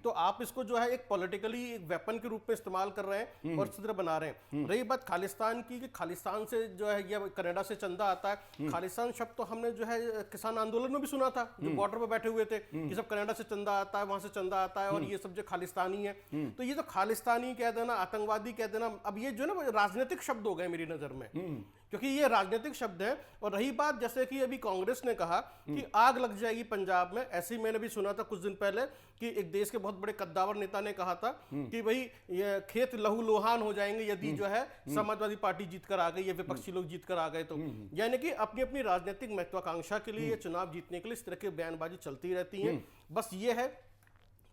तो आप इसको जो है एक पॉलिटिकली एक वेपन के रूप में इस्तेमाल कर रहे हैं और बना रहे हैं। रही बात खालिस्तान की, कि खालिस्तान से जो है या कनाडा से चंदा आता है, खालिस्तान शब्द तो हमने जो है किसान आंदोलन में भी सुना था, जो बॉर्डर पर बैठे हुए थे कि सब कनाडा से चंदा आता है, वहां से चंदा आता है और ये सब जो खालिस्तानी है। तो ये जो खालिस्तानी कह देना, आतंकवादी कह देना, अब ये जो है ना राजनीतिक शब्द हो गए मेरी नजर में, क्योंकि ये राजनीतिक शब्द है। और रही बात जैसे कि अभी कांग्रेस ने कहा कि आग लग जाएगी पंजाब में, ऐसे ही मैंने भी सुना था कुछ दिन पहले कि एक देश के बहुत बड़े कद्दावर नेता ने कहा था कि भाई ये खेत लहूलुहान हो जाएंगे यदि जो है समाजवादी पार्टी जीत कर आ गई या विपक्षी लोग जीत कर आ गए तो। यानी कि अपनी अपनी राजनीतिक महत्वाकांक्षा के लिए, चुनाव जीतने के लिए इस तरह की बयानबाजी चलती रहती है। बस ये है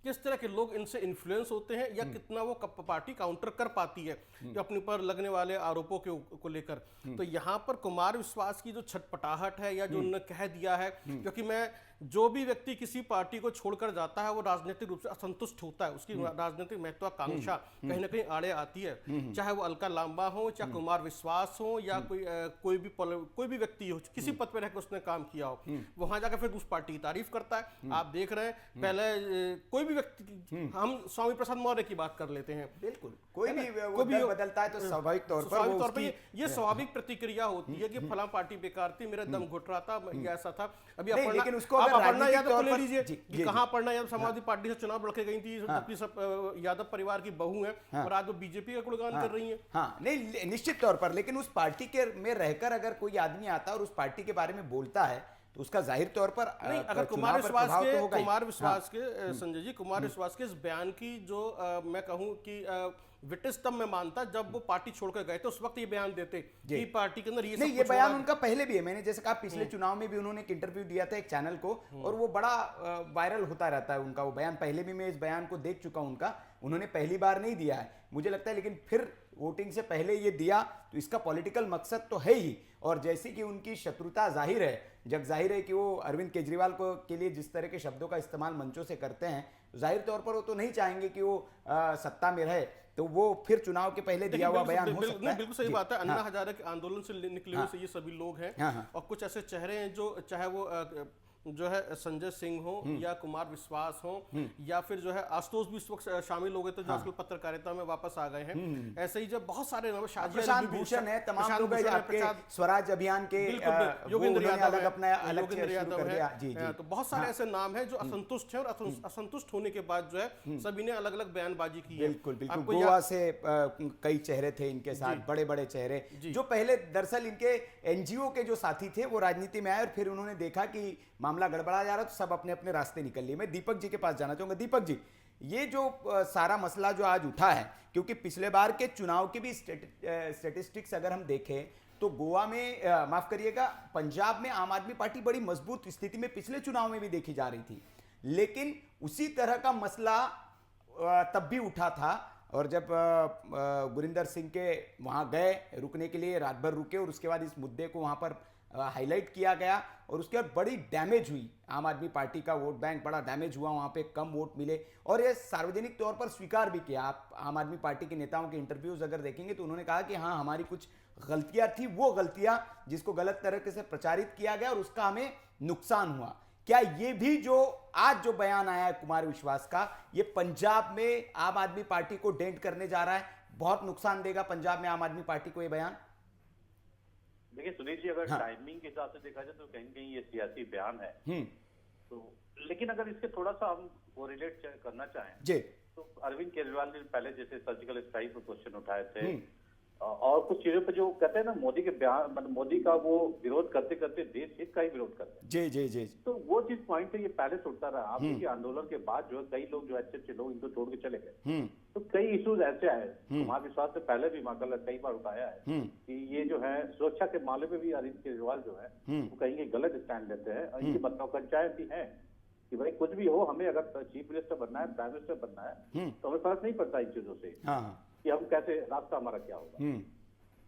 किस तरह के लोग इनसे इन्फ्लुएंस होते हैं या कितना वो पार्टी काउंटर कर पाती है जो अपने ऊपर लगने वाले आरोपों को लेकर। तो यहाँ पर कुमार विश्वास की जो छटपटाहट है या जो उन्होंने कह दिया है, क्योंकि मैं जो भी व्यक्ति किसी पार्टी को छोड़कर जाता है वो राजनीतिक रूप से असंतुष्ट होता है, उसकी राजनीतिक महत्वाकांक्षा कहीं ना कहीं आड़े आती है, चाहे वो अलका लांबा हो, चाहे कुमार विश्वास हो या कोई भी व्यक्ति हो, किसी पद पर रहकर उसने काम किया हो, वहां जाकर फिर उस पार्टी की तारीफ करता है। आप देख रहे हैं पहले कोई भी व्यक्ति, हम स्वामी प्रसाद मौर्य की बात कर लेते हैं, बिल्कुल कोई भी बदलता है तो स्वाभाविक तौर पर ये स्वाभाविक प्रतिक्रिया होती है कि फला पार्टी बेकार थी, मेरा दम घुट रहा था, ऐसा था। अभी लेकिन उसको अपर्णा यादव को ले लीजिए कि कहां अपर्णा यादव समाजवादी पार्टी से चुनाव लड़के गई थी, जबकि सब यादव परिवार की बहू है और आज वो बीजेपी का गुणगान कर रही है। हाँ, नहीं निश्चित तौर पर, लेकिन उस पार्टी के में रहकर अगर कोई आदमी आता है और उस पार्टी के बारे में बोलता है तो उसका जाहिर तौर पर नहीं, अगर कुमार विश्वास के संजय जी, कुमार विश्वास के इस बयान की जो मैं कहूं कि विटिस तब मैं मानता जब वो पार्टी छोड़कर गए थे, उस वक्त ये बयान देते कि पार्टी के अंदर ये नहीं, ये बयान उनका पहले भी है। मैंने जैसे कहा पिछले चुनाव में भी उन्होंने एक इंटरव्यू दिया था एक चैनल को और वो बड़ा वायरल होता रहता है उनका वो बयान। पहले भी मैं इस बयान को देख चुका हूं उनका, उन्होंने पहली बार नहीं दिया है मुझे लगता है, लेकिन फिर वोटिंग से पहले ये दिया तो इसका पॉलिटिकल मकसद तो है ही। और जैसी कि उनकी शत्रुता जाहिर है, जब जाहिर है कि वो अरविंद केजरीवाल को के लिए जिस तरह के शब्दों का इस्तेमाल मंचों से करते हैं, जाहिर तौर पर वो तो नहीं चाहेंगे कि वो सत्ता में रहे, तो वो फिर चुनाव के पहले दिया हुआ बयान हो सकता है। बिल्कुल सही बात है। अन्ना हजारे के आंदोलन से निकले हुए ये सभी लोग हैं और कुछ ऐसे चेहरे हैं जो चाहे वो जो है संजय सिंह हो या कुमार विश्वास हो या फिर जो है आशुतोष भी इस वक्त शामिल हो गए थे जो आजकल पत्रकारिता में वापस आ गए हैं। ऐसे ही जब बहुत सारे प्रशांत भूषण है, तमाम लोग आपके स्वराज अभियान के योगेंद्र यादव अपना अलग शुरू कर दिया। जी जी, तो बहुत सारे ऐसे नाम हैं जो असंतुष्ट हैं और असंतुष्ट होने के बाद जो है सभी ने अलग अलग बयानबाजी की है। बिल्कुल बिल्कुल, गोवा से कई चेहरे थे इनके साथ, बड़े बड़े चेहरे जो पहले दरअसल इनके एनजीओ के जो साथी थे वो राजनीति में आए और फिर उन्होंने देखा कि मामला गड़बड़ा जा रहा है तो सब अपने अपने रास्ते निकल लिए। मैं दीपक जी के पास जाना चाहूंगा। दीपक जी, ये जो सारा मसला जो आज उठा है, क्योंकि पिछले बार के चुनाव की भी स्टेटिस्टिक्स अगर हम देखें तो गोवा में माफ करिएगा, पंजाब में आम आदमी पार्टी बड़ी मजबूत स्थिति में पिछले चुनाव में भी देखी जा रही थी, लेकिन उसी तरह का मसला तब भी उठा था। और जब गुरिंदर सिंह के वहां गए रुकने के लिए, रात भर रुके और उसके बाद इस मुद्दे को वहां पर हाईलाइट किया गया और उसके बाद बड़ी डैमेज हुई, आम आदमी पार्टी का वोट बैंक बड़ा डैमेज हुआ, वहां पे कम वोट मिले और ये सार्वजनिक तौर पर स्वीकार भी किया। आप आम आदमी पार्टी के नेताओं के इंटरव्यूज अगर देखेंगे तो उन्होंने कहा कि हाँ, हमारी कुछ गलतियां थी, वो गलतियां जिसको गलत तरीके से प्रचारित किया गया और उसका हमें नुकसान हुआ। क्या ये भी जो आज जो बयान आया है कुमार विश्वास का, ये पंजाब में आम आदमी पार्टी को डेंट करने जा रहा है, बहुत नुकसान देगा पंजाब में आम आदमी पार्टी को ये बयान? देखिए सुनील जी, अगर टाइमिंग के हिसाब से देखा जाए तो कहीं न कहीं ये सियासी बयान है तो, लेकिन अगर इसके थोड़ा सा हम वो रिलेट करना चाहें जी, तो अरविंद केजरीवाल ने पहले जैसे सर्जिकल स्ट्राइक पर क्वेश्चन उठाए थे और कुछ चीजों पे जो कहते हैं ना, मोदी के बयान, मतलब मोदी का वो विरोध करते करते देश हित का ही विरोध करते हैं। जी जी जी, तो वो चीज पॉइंट है, ये पहले से उठता रहा। आप देखिए आंदोलन के बाद जो है कई लोग जो अच्छे अच्छे लोग इनको छोड़ के चले गए, तो कई इश्यूज ऐसे आए, कुमार विश्वास से पहले भी माकल कई बार उठाया है कि ये जो है सुरक्षा के मामले में भी अरविंद केजरीवाल जो है वो कहीं गलत स्टैंड लेते हैं और इनकी महत्वाकांक्षाएं भी है कि भाई कुछ भी हो, हमें अगर चीफ मिनिस्टर बनना है, प्राइम मिनिस्टर बनना है तो हमें फर्क नहीं पड़ता इन चीजों से कि हम कैसे, रास्ता हमारा क्या होगा।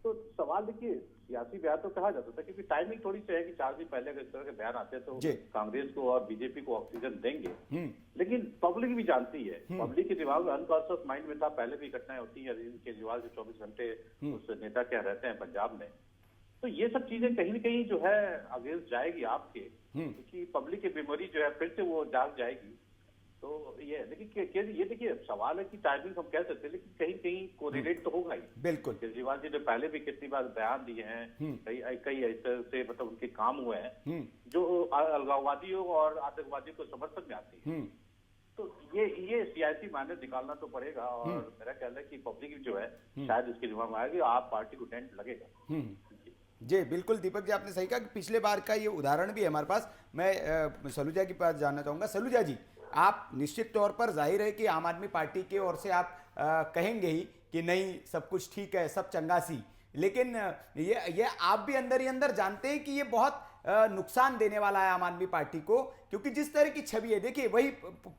तो सवाल देखिए, सियासी बयान तो कहा जाता था क्योंकि टाइमिंग थोड़ी सी है कि 4 दिन पहले अगर इस तरह के बयान आते हैं तो कांग्रेस को और बीजेपी को ऑक्सीजन देंगे, लेकिन पब्लिक भी जानती है, पब्लिक के दिमाग में अनकॉन्शियस माइंड में था, पहले भी घटनाएं होती है। अरविंद केजरीवाल जो 24 घंटे उस नेता के रहते हैं पंजाब में, तो ये सब चीजें कहीं न कहीं जो है अगेंस्ट जाएगी आपके, क्योंकि पब्लिक की मेमोरी जो है फिर से वो जाग जाएगी। तो ये लेकिन ये देखिए सवाल है कि टाइमिंग हम कह सकते हैं, लेकिन कहीं कहीं कोरिलेट तो होगा ही। बिल्कुल, केजरीवाल जी ने पहले भी कितनी बार बयान दिए हैं, कई ऐसे से मतलब उनके काम हुए हैं जो अलगाववादियों और आतंकवादियों को समर्थन में आती है। तो ये सियासी मायने निकालना तो पड़ेगा और मेरा ख्याल है कि पब्लिक जो है शायद इसके दिमाग में आएगी, आप पार्टी को डेंट लगेगा। जी बिल्कुल दीपक जी, आपने सही कहा कि पिछले बार का ये उदाहरण भी है हमारे पास। मैं सलूजा के पास जानना चाहूंगा। सलूजा जी, आप निश्चित तौर पर जाहिर है कि आम आदमी पार्टी की ओर से आप कहेंगे ही कि नहीं सब कुछ ठीक है, सब चंगासी, लेकिन ये आप भी अंदर ही अंदर जानते हैं कि ये बहुत नुकसान देने वाला है आम आदमी पार्टी को, क्योंकि जिस तरह की छवि है, देखिए वही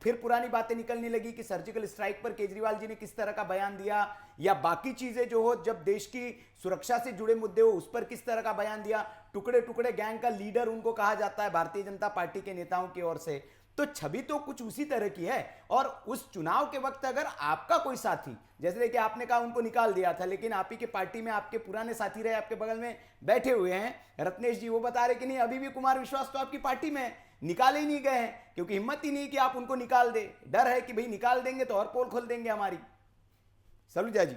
फिर पुरानी बातें निकलने लगी कि सर्जिकल स्ट्राइक पर केजरीवाल जी ने किस तरह का बयान दिया या बाकी चीजें जो हो, जब देश की सुरक्षा से जुड़े मुद्दे हो उस पर किस तरह का बयान दिया, टुकड़े टुकड़े गैंग का लीडर उनको कहा जाता है भारतीय जनता पार्टी के नेताओं की ओर से। तो छवि तो कुछ उसी तरह की है। और उस चुनाव के वक्त अगर आपका कोई साथी, जैसे कि आपने कहा उनको निकाल दिया था, लेकिन आप ही के पार्टी में आपके पुराने साथी रहे, आपके बगल में बैठे हुए हैं रत्नेश जी, वो बता रहे कि नहीं अभी भी कुमार विश्वास तो आपकी पार्टी में निकाले ही नहीं गए हैं, क्योंकि हिम्मत ही नहीं कि आप उनको निकाल दे, डर है कि भाई निकाल देंगे तो और पोल खोल देंगे हमारी। सलूजा जी,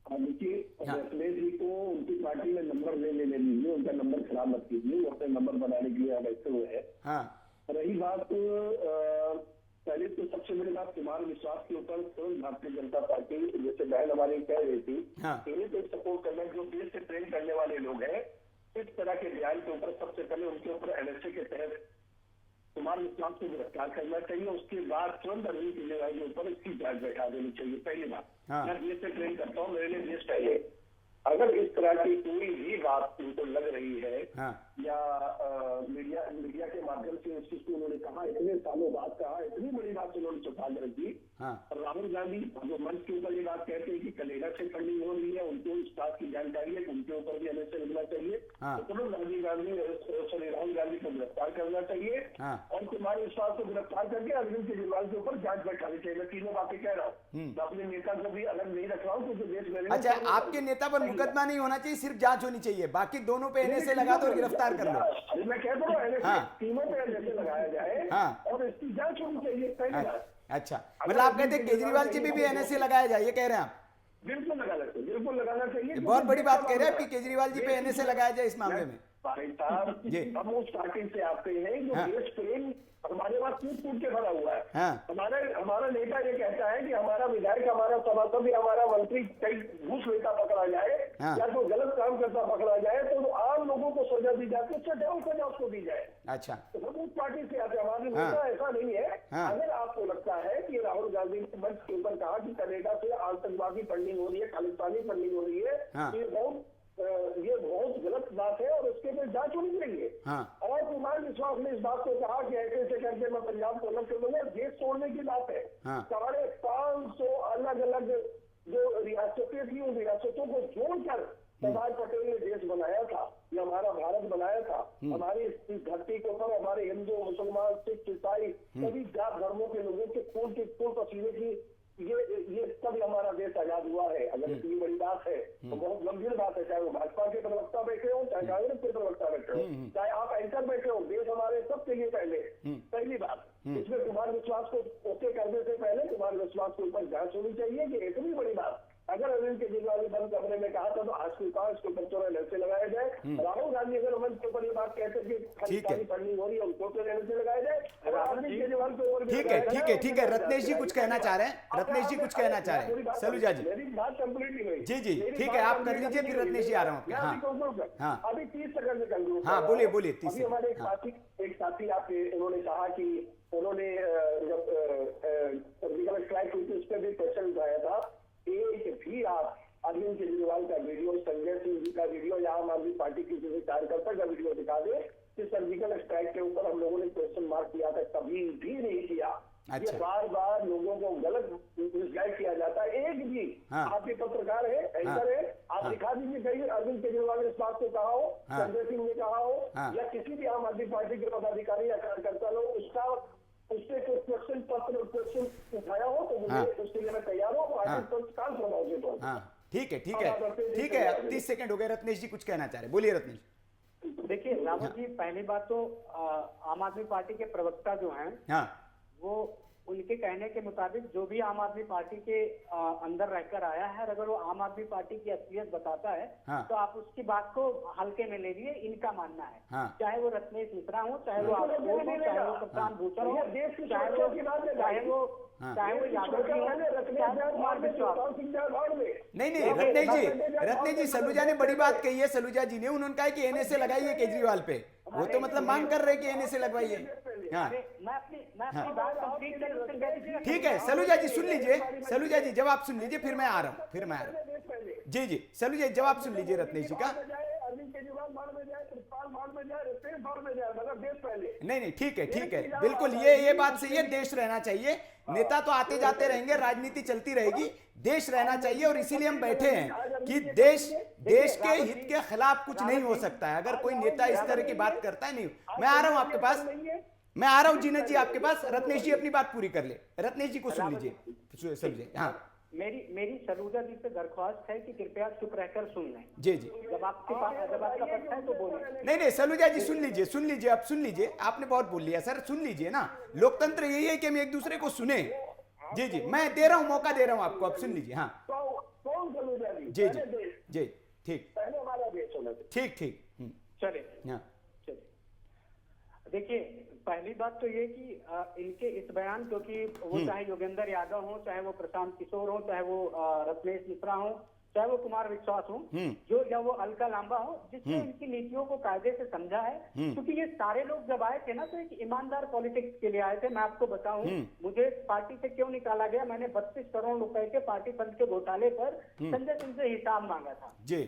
रत्नेश जी को उनकी पार्टी में नंबर ले लीजिए, उनका नंबर खराब मत कीजिए, वो अपने नंबर बनाने के लिए यहाँ बैठे हुए हैं। हाँ, रही बात पहले तो सबसे बड़ी बात कुमार विश्वास के ऊपर भारतीय जनता पार्टी, जैसे बहन हमारी कह रही थी, इन्हें तो सपोर्ट करना, जो देश से प्रेम करने वाले लोग हैं, इस तरह के बयान के ऊपर सबसे पहले उनके ऊपर एनएसए के तहत कुमार विश्वास को गिरफ्तार करना चाहिए। उसके बाद तुरंत अरविंद केजरीवाल के ऊपर इसकी जांच बैठा देनी चाहिए। पहली बात, मैं देश से प्रेम करता हूँ, मेरे लिए देश चाहिए। अगर इस तरह की कोई भी बात उनको लग रही है या मीडिया के माध्यम से इस चीज को उन्होंने कहा, इतने सालों बाद कहा, इतनी बड़ी बात उन्होंने छुपा कर रखी। राहुल गांधी जो मंच के ऊपर ये बात कहते हैं कि कलेरा से फंडिंग हो रही है, उनको इस बात की जानकारी है, उनके ऊपर भी एनएसए लगना चाहिए। तो राहुल गांधी को गिरफ्तार करना चाहिए और कुमार विश्वास को गिरफ्तार करके अरविंद केजरीवाल के ऊपर जांच बैठानी चाहिए। मैं तीनों बातें कह रहा हूँ, मैं अपने नेता को भी अलग नहीं रख रहा हूँ, क्योंकि देश में अच्छा, आपके नेता पर मुकदमा नहीं होना चाहिए, सिर्फ जांच होनी चाहिए, बाकी दोनों पे एनएसए लगा दो, गिरफ्तार कर लो। मैं कहता हूँ एनएसए तीनों पे एनएसए लगाया जाए और इसकी जांच होनी चाहिए, पहली बात। अच्छा, मतलब आप कहते हैं केजरीवाल जी भी एनएसए लगाया जाए, ये कह रहे हैं आप? बिल्कुल लगाना चाहिए, बिल्कुल लगाना चाहिए। बहुत बड़ी बात कह रहे हैं कि केजरीवाल जी पे एनएसए लगाया जाए इस मामले में। भाई साहब, हम उस पार्टी से आते हैं जो देश प्रेम हमारे पास कूट के खड़ा हुआ है। हमारा नेता ये कहता है कि हमारा विधायक, हमारा सभासद, हमारा मंत्री कई घूस लेता पकड़ा जाए या कोई गलत काम करता पकड़ा जाए तो आम लोगों को सजा दी जाती है, उससे डबल सजा उसको दी जाए। अच्छा, तो हम उस पार्टी से आते हैं, हमारी नेता ऐसा नहीं है। अगर आपको लगता है कि राहुल गांधी ने मंच के ऊपर कहा कि कनाडा से आतंकवादी फंडिंग हो रही है, खालिस्तानी फंडिंग हो रही है, ये बहुत गलत बात है और उसके लिए जांच होनी चाहिए। और कुमार विश्वास ने इस बात को कहा कि ऐसे ऐसे करके मैं पंजाब को अलग कर दूंगा, देश तोड़ने की बात है। 550 अलग अलग जो रियासतें थी, उन रियासतों को जोड़कर सरदार पटेल ने देश बनाया था, ये हमारा भारत बनाया था। हमारी इस धरती को पर हमारे हिंदू, मुसलमान, सिख, ईसाई सभी जात धर्मों के लोगों के खून पसीने की ये तभी हमारा देश आजाद हुआ है। अगर इतनी बड़ी बात है तो बहुत गंभीर बात है, चाहे वो भाजपा के प्रवक्ता बैठे हो, चाहे कांग्रेस के प्रवक्ता बैठे हो, चाहे आप एंकर बैठे हो, देश हमारे सबके लिए पहली बात। इसमें कुमार विश्वास को ओके करने से पहले कुमार विश्वास के ऊपर जांच होनी चाहिए कि इतनी बड़ी बात अगर अरविंद केजरीवाल ने बंद कमरे में कहा था तो आज के कहा इसके ऊपर चोरा से लगाया जाए। राहुल गांधी अगर मंच के ऊपर ये बात कहते कि खालिस्तानी फंडिंग हो रही है उनको तो से लगाया जाए, अरविंद केजरीवाल के ऊपर। ठीक है रत्नेश जी कुछ कहना चाह रहे हैं, रत्नेश जी कुछ कहना चाह रहे हैं, सलूजा जी। मेरी बात कंप्लीट नहीं हुई। जी ठीक है, आप कर लीजिए, फिर रत्नेश जी आ रहा हूँ। हाँ अभी 30 सेकंड में कंक्लूड। हाँ बोलिए। अभी हमारे एक साथी आपके उन्होंने कहा कि उन्होंने जब सर्जिकल स्ट्राइक हुई थी उस पर भी क्वेश्चन उठाया था। एक भी आप अरविंद केजरीवाल का वीडियो, संजय सिंह जी का वीडियो या आम आदमी पार्टी की किसी कार्यकर्ता का वीडियो दिखा दे कि सर्जिकल स्ट्राइक के ऊपर हम लोगों ने क्वेश्चन मार्क किया था, कभी भी नहीं किया। ये बार लोगों को गलत मिसगाइड किया जाता है। एक भी आप भी पत्रकार है, एंकर है, आप दिखा दीजिए कहीं अरविंद केजरीवाल ने इस बात को कहा हो, संजय सिंह ने कहा हो या किसी भी आम आदमी पार्टी के पदाधिकारी या कार्यकर्ता लोग उससे कोई क्वेश्चन उठाया हो तो मुझे उसके लिए मैं तैयार हूँ। ठीक है 30 सेकंड हो गए। रत्नेश जी कुछ कहना चाह रहे, बोलिए रत्नेश। देखिए रावत जी, पहली बात तो आम आदमी पार्टी के प्रवक्ता जो हैं वो उनके कहने के मुताबिक जो भी आम आदमी पार्टी के अंदर रहकर आया है, अगर वो आम आदमी पार्टी की असलियत बताता है तो आप उसकी बात को हल्के में ले लिए, इनका मानना है। चाहे वो रत्नेश मिश्रा हो, चाहे वो आशुतोष हो, चाहे वो कप्तान भूषण हो, चाहे वो यादव जी हो, कुमार विश्वास। नहीं रत्नेश जी सलूजा ने बड़ी बात कही है। सलूजा जी ने उन्होंने कहा कि एनएसए लगाइए केजरीवाल पे, वो तो मतलब मांग कर रहे कि एनएसए लगवाइए। मैं अपनी बात कंप्लीट कर। ठीक है सलूजा जी सुन लीजिए, सलूजा जी जवाब सुन लीजिए, फिर मैं आ रहा हूँ। जी सलूजा जी जवाब सुन लीजिए रत्नेश जी का। नहीं ठीक है बिल्कुल, ये बात सही है। देश रहना चाहिए, नेता तो आते जाते रहेंगे, राजनीति चलती रहेगी, देश रहना चाहिए। और इसीलिए हम बैठे हैं कि देश के हित के खिलाफ कुछ नहीं हो सकता है। अगर कोई नेता इस तरह की बात करता है, नहीं मैं आ रहा हूं आपके पास, मैं आ रहा हूं जीनत जी आपके पास। रत्नेश जी अपनी बात पूरी कर ले, रत्नेश जी को सुन लीजिए, समझे। हाँ मेरी सलूजा जी से दरख्वास्त है कि कृपया चुप रहकर सुन लें। जी जब आपका प्रश्न है तो बोलिए। नहीं सलूजा जी सुन लीजिए, अब सुन लीजिए, आपने बहुत बोल लिया सर, सुन लीजिए ना। लोकतंत्र यही है कि हम एक दूसरे को सुने। जी मैं दे रहा हूं, मौका दे रहा हूं आपको, अब सुन लीजिए। हाँ जी ठीक चले। देखिए पहली बात तो ये कि इनके इस बयान, क्योंकि वो चाहे योगेंद्र यादव हो, चाहे वो प्रशांत किशोर हो, चाहे वो रत्नेश मिश्रा हो, चाहे वो कुमार विश्वास हो, जो या वो अलका लांबा हो, जिसने इनकी नीतियों को कायदे से समझा है। क्योंकि ये सारे लोग जब आए थे ना तो एक ईमानदार पॉलिटिक्स के लिए आए थे। मैं आपको बताऊं मुझे पार्टी से क्यों निकाला गया। मैंने 32 करोड़ रुपए के पार्टी फंड के घोटाले पर संजय सिंह से हिसाब मांगा था जी।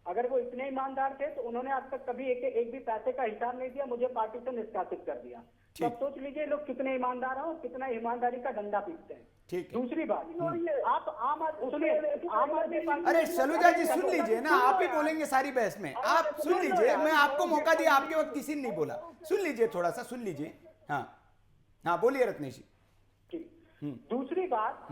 अगर वो इतने ईमानदार थे तो उन्होंने आज तक कभी एक भी पैसे का हिसाब नहीं दिया, मुझे पार्टी से निष्कासित कर दिया। तो अब सोच लीजिए लोग कितने ईमानदार हैं और कितना ईमानदारी का डंडा पीटते हैं। ठीक है। दूसरी बात, आप आम आदमी पार्टी। अरे सलूजा जी सुन लीजिए ना, आप ही बोलेंगे सारी बहस में, आप सुन लीजिए। मैं आपको मौका दिया, आपके वक्त किसी ने नहीं बोला। सुन लीजिए, थोड़ा सा सुन लीजिए। हाँ बोलिए रत्नेश जी। दूसरी बात,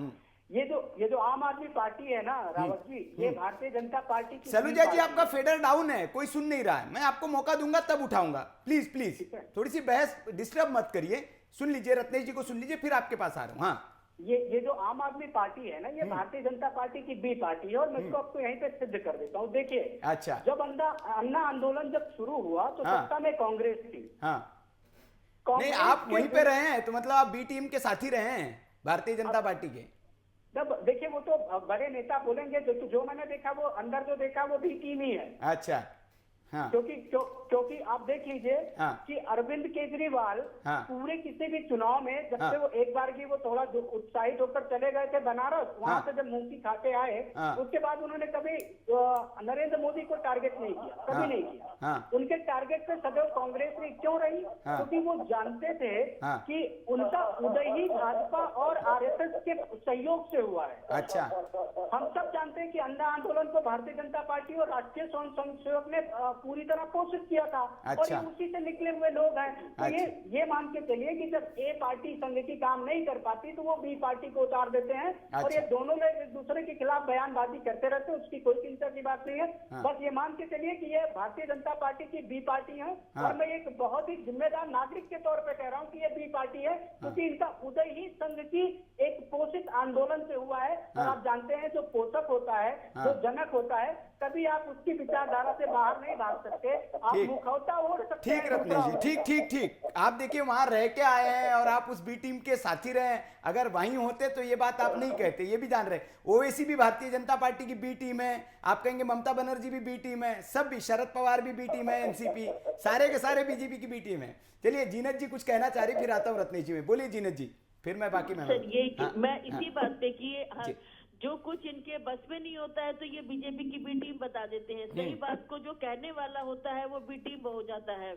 ये जो आम आदमी पार्टी है ना रावत जी, ये भारतीय जनता पार्टी की। सलूजा जी आपका फेडर डाउन है, कोई सुन नहीं रहा है। मैं आपको मौका दूंगा तब उठाऊंगा। प्लीज थोड़ी सी बहस डिस्टर्ब मत करिए। सुन लीजिए, रत्नेश जी को सुन लीजिए, फिर आपके पास आ रहा हूँ। हाँ ये जो आम आदमी पार्टी है ना, ये भारतीय जनता पार्टी की बी पार्टी है। और मैं इसको आपको यहीं पे सिद्ध कर देता हूँ। देखिए अच्छा, जब अन्ना आंदोलन जब शुरू हुआ तो सत्ता में कांग्रेस थी। नहीं आप वहीं पे रहे हैं तो मतलब आप बी टीम के साथ ही रहे हैं भारतीय जनता पार्टी के। जब देखिए वो तो बड़े नेता बोलेंगे, जो मैंने देखा वो अंदर जो देखा वो भी टीम ही है। अच्छा हाँ। क्योंकि क्योंकि आप देख लीजिए कि अरविंद केजरीवाल पूरे किसी भी चुनाव में जब से वो एक बार की वो थोड़ा उत्साहित होकर चले गए थे बनारस, वहां से जब मुंह की खाके आए उसके बाद उन्होंने कभी नरेंद्र मोदी को टारगेट नहीं किया, कभी नहीं किया। उनके टारगेट पे सदैव कांग्रेस में क्यों रही? क्योंकि वो जानते थे कि उनका उदय ही भाजपा और आरएसएस के सहयोग से हुआ है। अच्छा, हम सब जानते हैं कि अन्ना आंदोलन को भारतीय जनता पार्टी और राष्ट्रीय स्वयंसेवक ने पूरी तरह पोषित किया था। और ये उसी से निकले हुए लोग हैं। तो ये मान के चलिए कि जब ए पार्टी संघ की काम नहीं कर पाती तो वो बी पार्टी को उतार देते हैं। और ये दोनों लोग एक दूसरे के खिलाफ बयानबाजी करते रहते हैं, उसकी कोई चिंता की बात नहीं है। बस ये मान के चलिए कि ये भारतीय जनता पार्टी की बी पार्टी है। और मैं एक बहुत ही जिम्मेदार नागरिक के तौर पर कह रहा हूँ कि ये बी पार्टी है, क्योंकि इनका उदय ही संघ की एक पोषित आंदोलन से हुआ है। और आप जानते हैं जो पोषक होता है, जो जनक होता है, कभी आप उसकी विचारधारा से बाहर नहीं भाग सकते। आप मुखौटा ओढ़ सकते हैं। ठीक रत्नेश जी, ठीक। आप देखिए वहां रह के आए हैं और आप उस बी टीम के साथी रहे हैं। अगर वहीं होते तो ये बात आप नहीं कहते, ये भी जान रहे। ओवैसी भी भारतीय जनता पार्टी की बी टीम है, आप कहेंगे ममता बनर्जी भी बी टीम है, सब भी, शरद पवार भी बी टीम है, एनसीपी, सारे के सारे बीजेपी की बी टीम है। चलिए जीनत जी कुछ कहना चाह रही, फिर आता हूँ रत्नेश जी में। बोलिए जीनत जी, फिर मैं बाकी में मैं इसी बात पे कि जो कुछ इनके बस में नहीं होता है तो ये बीजेपी की बी टीम बता देते हैं। सही बात को जो कहने वाला होता है वो बी टीम हो जाता है।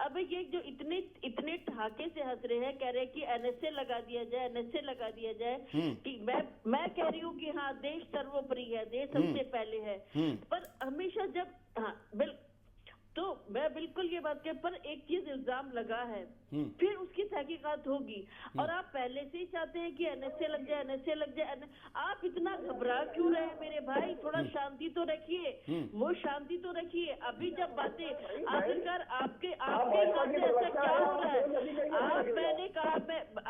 अब ये जो इतने ठहाके से हंस रहे हैं, कह रहे हैं कि एनएसए लगा दिया जाए, एनएसए लगा दिया जाए। कि मैं कह रही हूँ कि हाँ, देश सर्वोपरि है, देश सबसे पहले है। पर हमेशा जब तो मैं बिल्कुल ये बात कह, पर एक चीज इल्जाम लगा है, फिर उसकी तहकीकात होगी। और आप पहले से ही चाहते हैं कि एनएसए लग जाए, एनएसए लग जाए। आप इतना घबरा क्यों रहे मेरे भाई? थोड़ा शांति तो रखिए, वो शांति तो रखिए। अभी जब बातें आखिरकार आपके हाथ से ऐसा क्या हो रहा है? मैंने कहा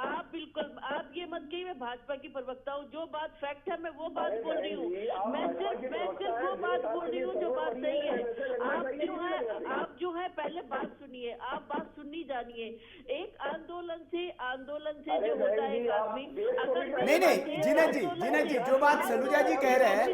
आप बिल्कुल आप ये मत कहिए मैं भाजपा की प्रवक्ता हूँ। जो बात फैक्ट है मैं वो बात बोल रही हूँ। मैं सिर्फ वो बात बोल रही हूँ जो बात सही है। आप जो है पहले बात सुनिए, आप बात सुननी जानिए। एक आंदोलन से जो होता है एक आदमी, अगर नहीं जीनत जी जो बात सलूजा जी कह रहे हैं,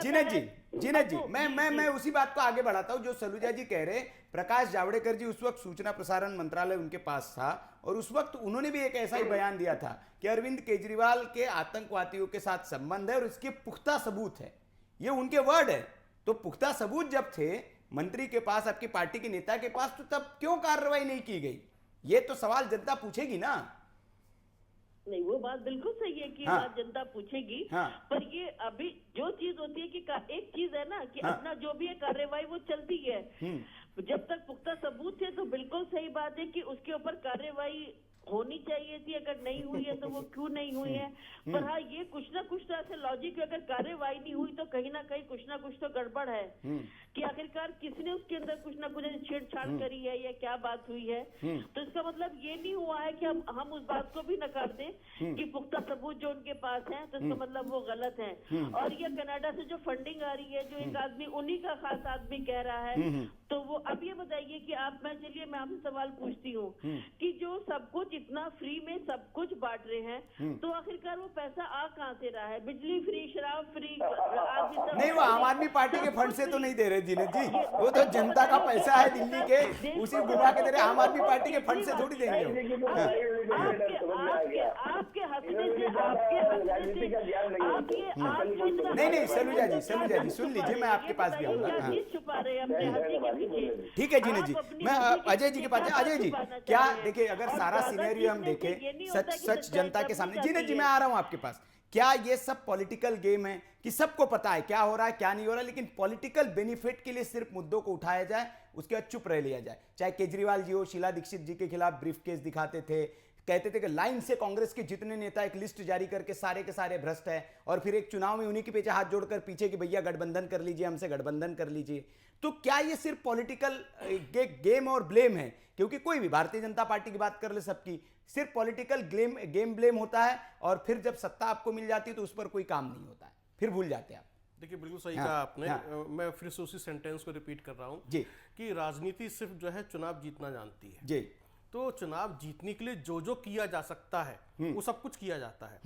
जीनत जी मैं उसी बात को आगे बढ़ाता हूं जो सलूजा जी कह रहे हैं। प्रकाश जावड़ेकर जी उस वक्त सूचना प्रसारण मंत्रालय उनके पास था और उस वक्त उन्होंने भी एक ऐसा ही बयान दिया था कि अरविंद केजरीवाल के आतंकवादियों के साथ संबंध है और इसके पुख्ता सबूत है। ये उनके वर्ड है। तो पुख्ता सबूत जब थे मंत्री के पास, आपकी पार्टी के नेता के पास, तो तब क्यों कार्रवाई नहीं की गई? ये तो सवाल जनता पूछेगी ना। नहीं, वो बात बिल्कुल सही है कि बात जनता पूछेगी। पर ये अभी जो चीज होती है कि एक चीज है ना कि अपना जो भी है कार्रवाई वो चलती है। जब तक पुख्ता सबूत है तो बिल्कुल सही बात है कि उसके ऊपर कार्रवाई होनी चाहिए थी। अगर नहीं हुई है तो वो क्यों नहीं हुई है? पर हाँ, ये कुछ ना कुछ तो ऐसे लॉजिक है, अगर कार्रवाई नहीं हुई तो कहीं ना कहीं कुछ ना कुछ तो गड़बड़ है कि आखिरकार किसने उसके अंदर कुछ ना कुछ छेड़छाड़ करी है या क्या बात हुई है। तो इसका मतलब ये नहीं हुआ है कि हम उस बात को भी नकार दें कि पुख्ता सबूत जो उनके पास है तो इसका मतलब वो गलत है। और ये कनाडा से जो फंडिंग आ रही है, जो एक आदमी उन्हीं का खास आदमी कह रहा है, तो वो अब ये बताइए कि मैं आपसे सवाल पूछती हूँ कि जो सब कुछ इतना फ्री में सब कुछ बांट रहे हैं तो आखिरकार वो पैसा आ कहाँ से रहा है? बिजली फ्री, शराब फ्री, नहीं वो आम आदमी पार्टी के फंड से तो नहीं दे रहे जीनत जी, वो तो जनता का पैसा है दिल्ली के, उसी घुमा के दे रहे। आम आदमी पार्टी के फंड से थोड़ी देंगे। आपके हंसने से नहीं सलूजा जी सुन लीजिए, मैं आपके पास भी आऊंगा। छुपा रहे हैं ठीक है जीनत जी, मैं अजय जी के पास। अजय जी क्या देखिए, अगर सारा सिनेरियो हम देखें सच जनता के सामने, जीनत जी मैं आ रहा हूं आपके पास, क्या ये सब पॉलिटिकल गेम है कि सबको पता है क्या हो रहा है क्या नहीं हो रहा है, लेकिन पॉलिटिकल बेनिफिट के लिए सिर्फ मुद्दों को उठाया जाए, उसके बाद चुप रह लिया जाए? चाहे केजरीवाल जी हो, शीला दीक्षित जी के खिलाफ ब्रीफ केस दिखाते थे, कहते थे कि लाइन से कांग्रेस के जितने नेता एक लिस्ट जारी करके सारे के सारे भ्रष्ट है, और फिर एक चुनाव में उन्हीं के पीछे हाथ जोड़कर पीछे कि भैया गठबंधन कर लीजिए, हमसे गठबंधन कर लीजिए। तो क्या ये सिर्फ पॉलिटिकल गेम और ब्लेम है? क्योंकि कोई भी भारतीय जनता पार्टी की बात कर ले, सबकी सिर्फ पॉलिटिकल गेम ब्लेम होता है और फिर जब सत्ता आपको मिल जाती है तो उस पर कोई काम नहीं होता है, फिर भूल जाते हैं आप। देखिए बिल्कुल सही कहा आपने। मैं फिर से उसी सेंटेंस को रिपीट कर रहा हूँ जी कि राजनीति सिर्फ जो है चुनाव जीतना जानती है जी। तो चुनाव जीतने के लिए जो जो किया जा सकता है वो सब कुछ किया जाता है।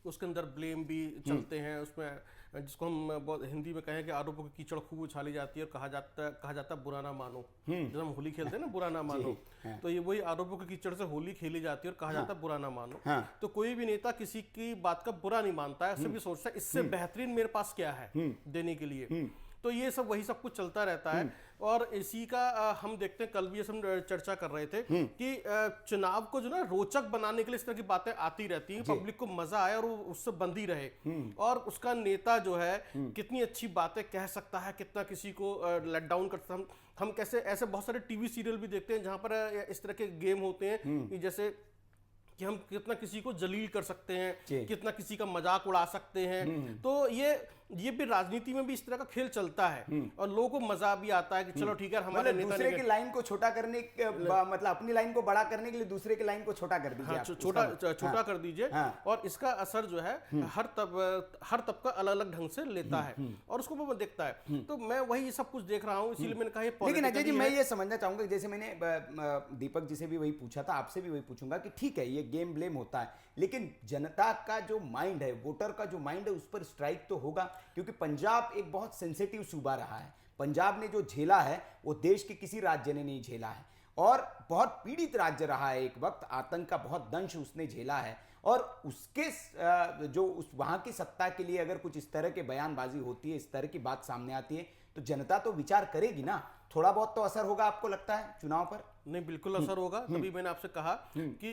उसके अंदर ब्लेम भी चलते हैं, उसमें जिसको हम बहुत हिंदी में कहें कि आरोपों की कीचड़ खूब उछाली जाती है और कहा जाता बुरा ना मानो। जब हम होली खेलते हैं ना, बुरा ना मानो, तो ये वही आरोपों की कीचड़ से होली खेली जाती है और कहा जाता है बुरा ना मानो। तो कोई भी नेता किसी की बात का बुरा नहीं मानता है, ऐसे भी सोचता है इससे बेहतरीन मेरे पास क्या है देने के लिए। तो ये सब वही सब कुछ चलता रहता है। और इसी का हम देखते हैं, कल भी हम चर्चा कर रहे थे कि चुनाव को जो ना रोचक बनाने के लिए इस तरह की बातें आती रहती हैं, पब्लिक को मजा आए और वो उससे बंधी रहे, और उसका नेता जो है कितनी अच्छी बातें कह सकता है, कितना किसी को लेट डाउन कर सकता है। हम कैसे ऐसे बहुत सारे टीवी सीरियल भी देखते हैं जहां पर इस तरह के गेम होते हैं कि जैसे कि हम कितना किसी को जलील कर सकते हैं, कितना किसी का मजाक उड़ा सकते हैं। तो ये भी राजनीति में भी इस तरह का खेल चलता है और लोगों को मजा भी आता है कि चलो ठीक है हमारे नेता दूसरे की लाइन को छोटा करने मतलब अपनी लाइन को बड़ा करने के लिए दूसरे की लाइन को छोटा कर दीजिए, छोटा कर दीजिए। और इसका असर जो है हर तबका अलग अलग ढंग से लेता है और उसको वो देखता है। तो मैं वही सब कुछ देख रहा हूँ, इसीलिए मैंने कहा ये। लेकिन अजय जी, मैं ये समझना चाहूंगा, जैसे मैंने दीपक जी से भी वही पूछा था, आपसे भी वही पूछूंगा कि ठीक है ये गेम ब्लेम होता है, लेकिन जनता का जो माइंड है, वोटर का जो माइंड है, उस पर स्ट्राइक तो होगा, क्योंकि पंजाब एक बहुत सेंसिटिव सूबा रहा है। पंजाब ने जो झेला है वो देश के किसी राज्य ने नहीं झेला है, और बहुत पीड़ित राज्य रहा है एक वक्त, आतंक का बहुत दंश उसने झेला है। और उसके जो उस वहां की सत्ता के लिए अगर कुछ इस तरह के बयानबाजी होती है, इस तरह की बात सामने आती है, तो जनता तो विचार करेगी ना, थोड़ा बहुत तो असर होगा, आपको लगता है चुनाव पर? नहीं, बिल्कुल असर होगा। तभी मैंने आपसे कहा कि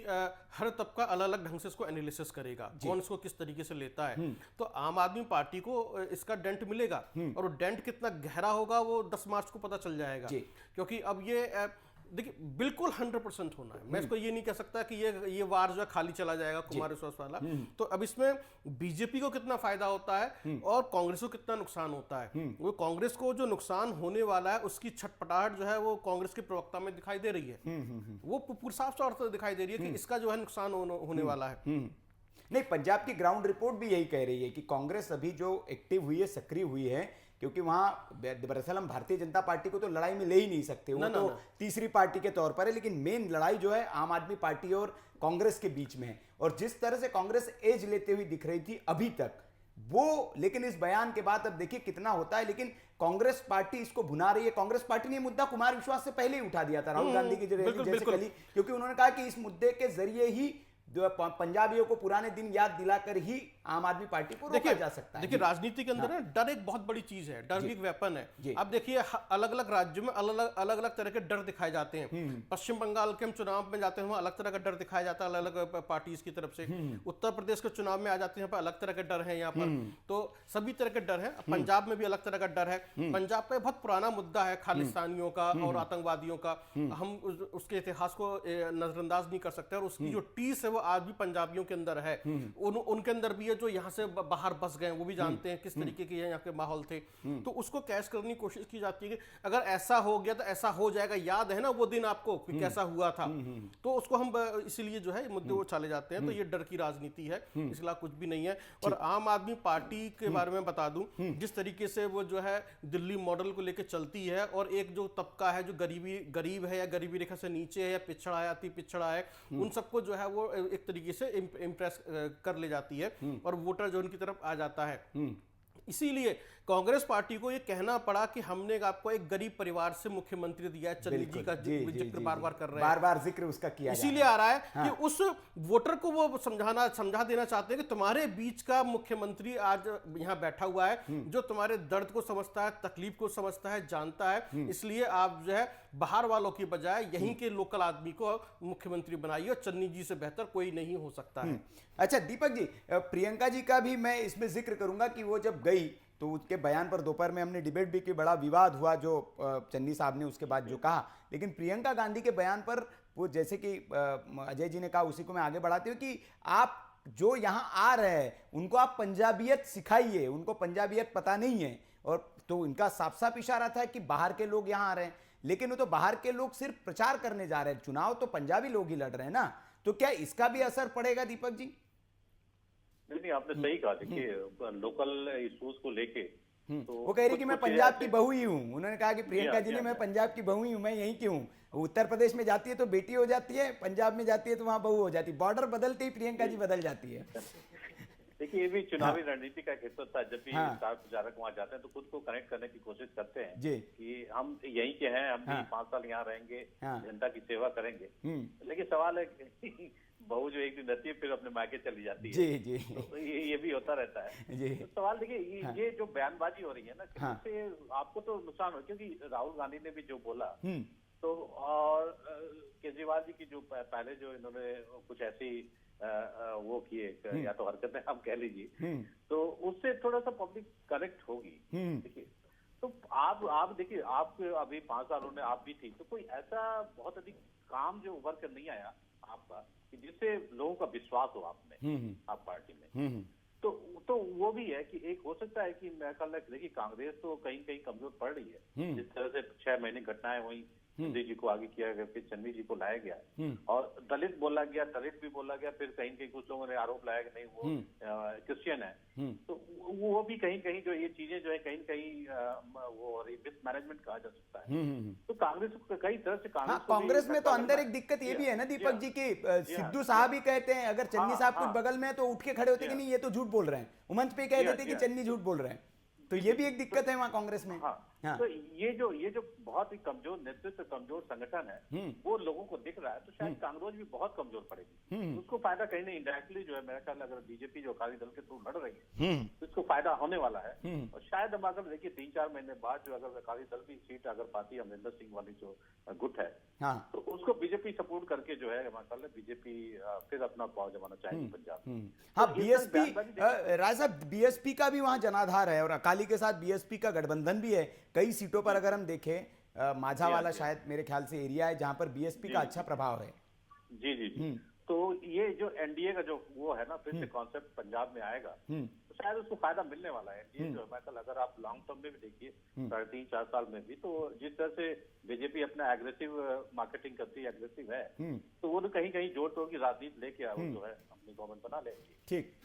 हर तबका अलग अलग ढंग से इसको एनालिसिस करेगा, कौन इसको किस तरीके से लेता है। तो आम आदमी पार्टी को इसका डेंट मिलेगा, और वो डेंट कितना गहरा होगा वो 10 मार्च को पता चल जाएगा। क्योंकि अब ये देखिए बिल्कुल 100% होना है। मैं इसको ये नहीं कह सकता कि ये वार जो है खाली चला जाएगा कुमार विश्वास वाला। तो अब इसमें बीजेपी को कितना फायदा होता है और कांग्रेस को कितना नुकसान होता है। वो कांग्रेस को जो नुकसान होने वाला है उसकी छटपटाहट जो है वो कांग्रेस के प्रवक्ता में दिखाई दे रही है। वो साफ तौर से दिखाई दे रही है कि इसका जो है नुकसान होने वाला है। नहीं, पंजाब की ग्राउंड रिपोर्ट भी यही कह रही है कि कांग्रेस अभी जो एक्टिव हुई है, सक्रिय हुई है, क्योंकि वहां दरअसल हम भारतीय जनता पार्टी को तो लड़ाई में ले ही नहीं सकते, वो तो तीसरी पार्टी के तौर पर है, लेकिन मेन लड़ाई जो है आम आदमी पार्टी और कांग्रेस के बीच में है। और जिस तरह से कांग्रेस एज लेते हुए दिख रही थी अभी तक वो, लेकिन इस बयान के बाद अब देखिए कितना होता है। लेकिन कांग्रेस पार्टी इसको भुना रही है। कांग्रेस पार्टी ने मुद्दा कुमार विश्वास से पहले ही उठा दिया था, राहुल गांधी की जैसे कली, क्योंकि उन्होंने कहा कि इस मुद्दे के जरिए ही पंजाबियों को पुराने दिन याद दिलाकर ही आम आदमी पार्टी को रोका जा सकता है। देखिए राजनीति के अंदर ना डर एक बहुत बड़ी चीज है, डर भी एक वेपन है। अब देखिए अलग अलग राज्यों में अलग अलग तरह के डर दिखाए जाते हैं। पश्चिम बंगाल के हम चुनाव में जाते हैं वहां अलग तरह का डर दिखाया जाता है अलग अलग पार्टीज की तरफ से। उत्तर प्रदेश के चुनाव में आ जाते हैं, यहाँ पर अलग तरह के डर है। यहाँ पर तो सभी तरह के डर है। पंजाब में भी अलग तरह का डर है। पंजाब का बहुत पुराना मुद्दा है खालिस्तानियों का और आतंकवादियों का। हम उसके इतिहास को नजरअंदाज नहीं कर सकते, और उसकी जो टीस है वो आज भी पंजाबियों के अंदर है। उनके अंदर भी है जो यहाँ से बाहर बस गए, वो भी जानते हैं किस तरीके के यहाँ के माहौल थे। तो उसको कैश करने की कोशिश की जाती है कि अगर ऐसा हो गया तो ऐसा हो जाएगा, याद है ना वो दिन आपको कि कैसा हुआ था। तो उसको हम इसीलिए जो है मुद्दे वो चले जाते हैं। तो ये डर की राजनीति है, इसके खिलाफ कुछ भी नहीं है। और आम आदमी पार्टी के बारे में बता दूं, जिस तरीके से वो जो है दिल्ली मॉडल को लेकर चलती है, और एक जो तबका है जो गरीब है या गरीबी रेखा से नीचे है या पिछड़ा है, अति पिछड़ा है, उन सबको जो है वो एक तरीके से इम्प्रेस कर ले जाती है और वोटर जो उनकी तरफ आ जाता है। इसीलिए कांग्रेस पार्टी को ये कहना पड़ा कि हमने आपको एक गरीब परिवार से मुख्यमंत्री दिया है। चन्नी जी का जिक्र बार-बार कर रहे हैं, बार-बार जिक्र उसका किया, इसीलिए आ रहा है कि उस वोटर को वो समझा देना चाहते हैं कि तुम्हारे बीच का मुख्यमंत्री आज यहाँ बैठा हुआ है, जो तुम्हारे दर्द को समझता है, तकलीफ को समझता है, जानता है। इसलिए आप जो है बाहर वालों की बजाय यहीं के लोकल आदमी को मुख्यमंत्री बनाइए, और चन्नी जी से बेहतर कोई नहीं हो सकता है। अच्छा दीपक जी, प्रियंका जी का भी मैं इसमें जिक्र करूंगा कि वो जब गई तो उसके बयान पर दोपहर में हमने डिबेट भी की, बड़ा विवाद हुआ जो चन्नी साहब ने उसके बाद जो कहा। लेकिन प्रियंका गांधी के बयान पर वो जैसे कि अजय जी ने कहा, उसी को मैं आगे बढ़ाती हूँ कि आप जो यहाँ आ रहे हैं उनको आप पंजाबियत सिखाइए, उनको पंजाबियत पता नहीं है। और तो इनका साफ साफ इशारा था कि बाहर के लोग यहाँ आ रहे हैं, लेकिन वो तो बाहर के लोग सिर्फ प्रचार करने जा रहे हैं, चुनाव तो पंजाबी लोग ही लड़ रहे हैं ना। तो क्या इसका भी असर पड़ेगा दीपक जी? नहीं, आपने सही कहा। देखिए लोकल इश्यूज को लेके तो वो कह रही कि मैं पंजाब की बहू ही हूँ। उन्होंने कहा कि प्रियंका जी ने मैं पंजाब की बहू ही हूँ, मैं यहीं की हूँ। उत्तर प्रदेश में जाती है तो बेटी हो जाती है, पंजाब में जाती है तो वहां बहू हो जाती है। बॉर्डर बदलते ही प्रियंका जी बदल जाती है। देखिए ये भी चुनावी रणनीति का एक हिस्सा था। जब भी हाँ। स्टार प्रचारक वहाँ जाते हैं तो खुद को कनेक्ट करने की कोशिश करते हैं जी। कि हम यहीं के हैं, हम भी हाँ। 5 साल यहाँ रहेंगे, हाँ। जनता की सेवा करेंगे। लेकिन सवाल है कि बहू जो एक दिन रहती है फिर अपने मायके चली जाती है। जी जी तो ये भी होता रहता है। जी। तो सवाल देखिए ये जो बयानबाजी हो रही है ना, हाँ। इससे आपको तो नुकसान हो, क्योंकि राहुल गांधी ने भी जो बोला हम्म तो, और केजरीवाल जी की जो पहले जो इन्होंने कुछ ऐसी वो किए या तो हरकतें आप कह लीजिए, तो उससे थोड़ा सा पब्लिक कनेक्ट होगी। देखिए तो आप देखिए, आप अभी 5 सालों में आप भी थी, तो कोई ऐसा बहुत अधिक काम जो उभर कर नहीं आया आपका कि जिससे लोगों का विश्वास हो आप पार्टी में। तो वो भी है कि एक हो सकता है कि मैं कल देखिए कांग्रेस तो कहीं कहीं कमजोर पड़ रही है। जिस तरह से 6 महीने घटनाएं हुई, मोदी जी को आगे किया गया, फिर चन्नी जी को लाया गया और दलित बोला गया, दलित भी बोला गया, फिर कहीं कहीं कुछ लोगों ने आरोप लगाया कि नहीं वो क्रिश्चियन है। तो वो भी कहीं कहीं जो ये चीजें जो है कहीं कहीं वो मिसमैनेजमेंट कहा जा सकता है। तो कांग्रेस को कई तरह से कांग्रेस में तो अंदर एक दिक्कत ये भी है ना दीपक जी की, सिद्धू साहब ही कहते हैं अगर चन्नी साहब कुछ बगल में है तो उठ के खड़े होते कि नहीं ये तो झूठ बोल रहे हैं, मंच पे कह देते कि चन्नी झूठ बोल रहे हैं। तो ये भी एक दिक्कत है वहाँ कांग्रेस में। हाँ। तो ये जो बहुत ही कमजोर नेतृत्व, कमजोर संगठन है, वो लोगों को दिख रहा है, तो शायद कांग्रेस भी बहुत कमजोर पड़ेगी। उसको फायदा कहीं नहीं, इंडायरेक्टली जो है मेरा ख्याल अगर बीजेपी जो अकाली दल के थ्रू लड़ रही है तो इसको फायदा होने वाला है। और शायद हम अगर देखिए 3-4 महीने बाद जो अगर अकाली दल की सीट अगर पाती है अमरिंदर सिंह वाली जो गुट है, तो उसको बीजेपी सपोर्ट करके जो है हमारे ख्याल बीजेपी फिर अपना पाव जमाना चाहेगी पंजाब में। हाँ, बीएसपी राय साहब, बीएसपी का भी वहाँ जनाधार है और अकाली के साथ बीएसपी का गठबंधन भी है कई सीटों पर। अगर हम देखें माझावाला शायद मेरे ख्याल से एरिया है जहां पर बीएसपी का अच्छा प्रभाव है। जी जी जी। तो ये जो एनडीए का जो वो है ना, फिर से कॉन्सेप्ट पंजाब में आएगा तो शायद उसको फायदा मिलने वाला है। एनडीए जो है कल अगर आप लॉन्ग टर्म में भी देखिए 3-4 साल में भी, तो जिस तरह से बीजेपी अपना एग्रेसिव मार्केटिंग करती है, एग्रेसिव है, तो वो तो कहीं कहीं जोड़ तोड़ की राजनीति लेके वो जो है अपनी गवर्नमेंट बना लेगी। ठीक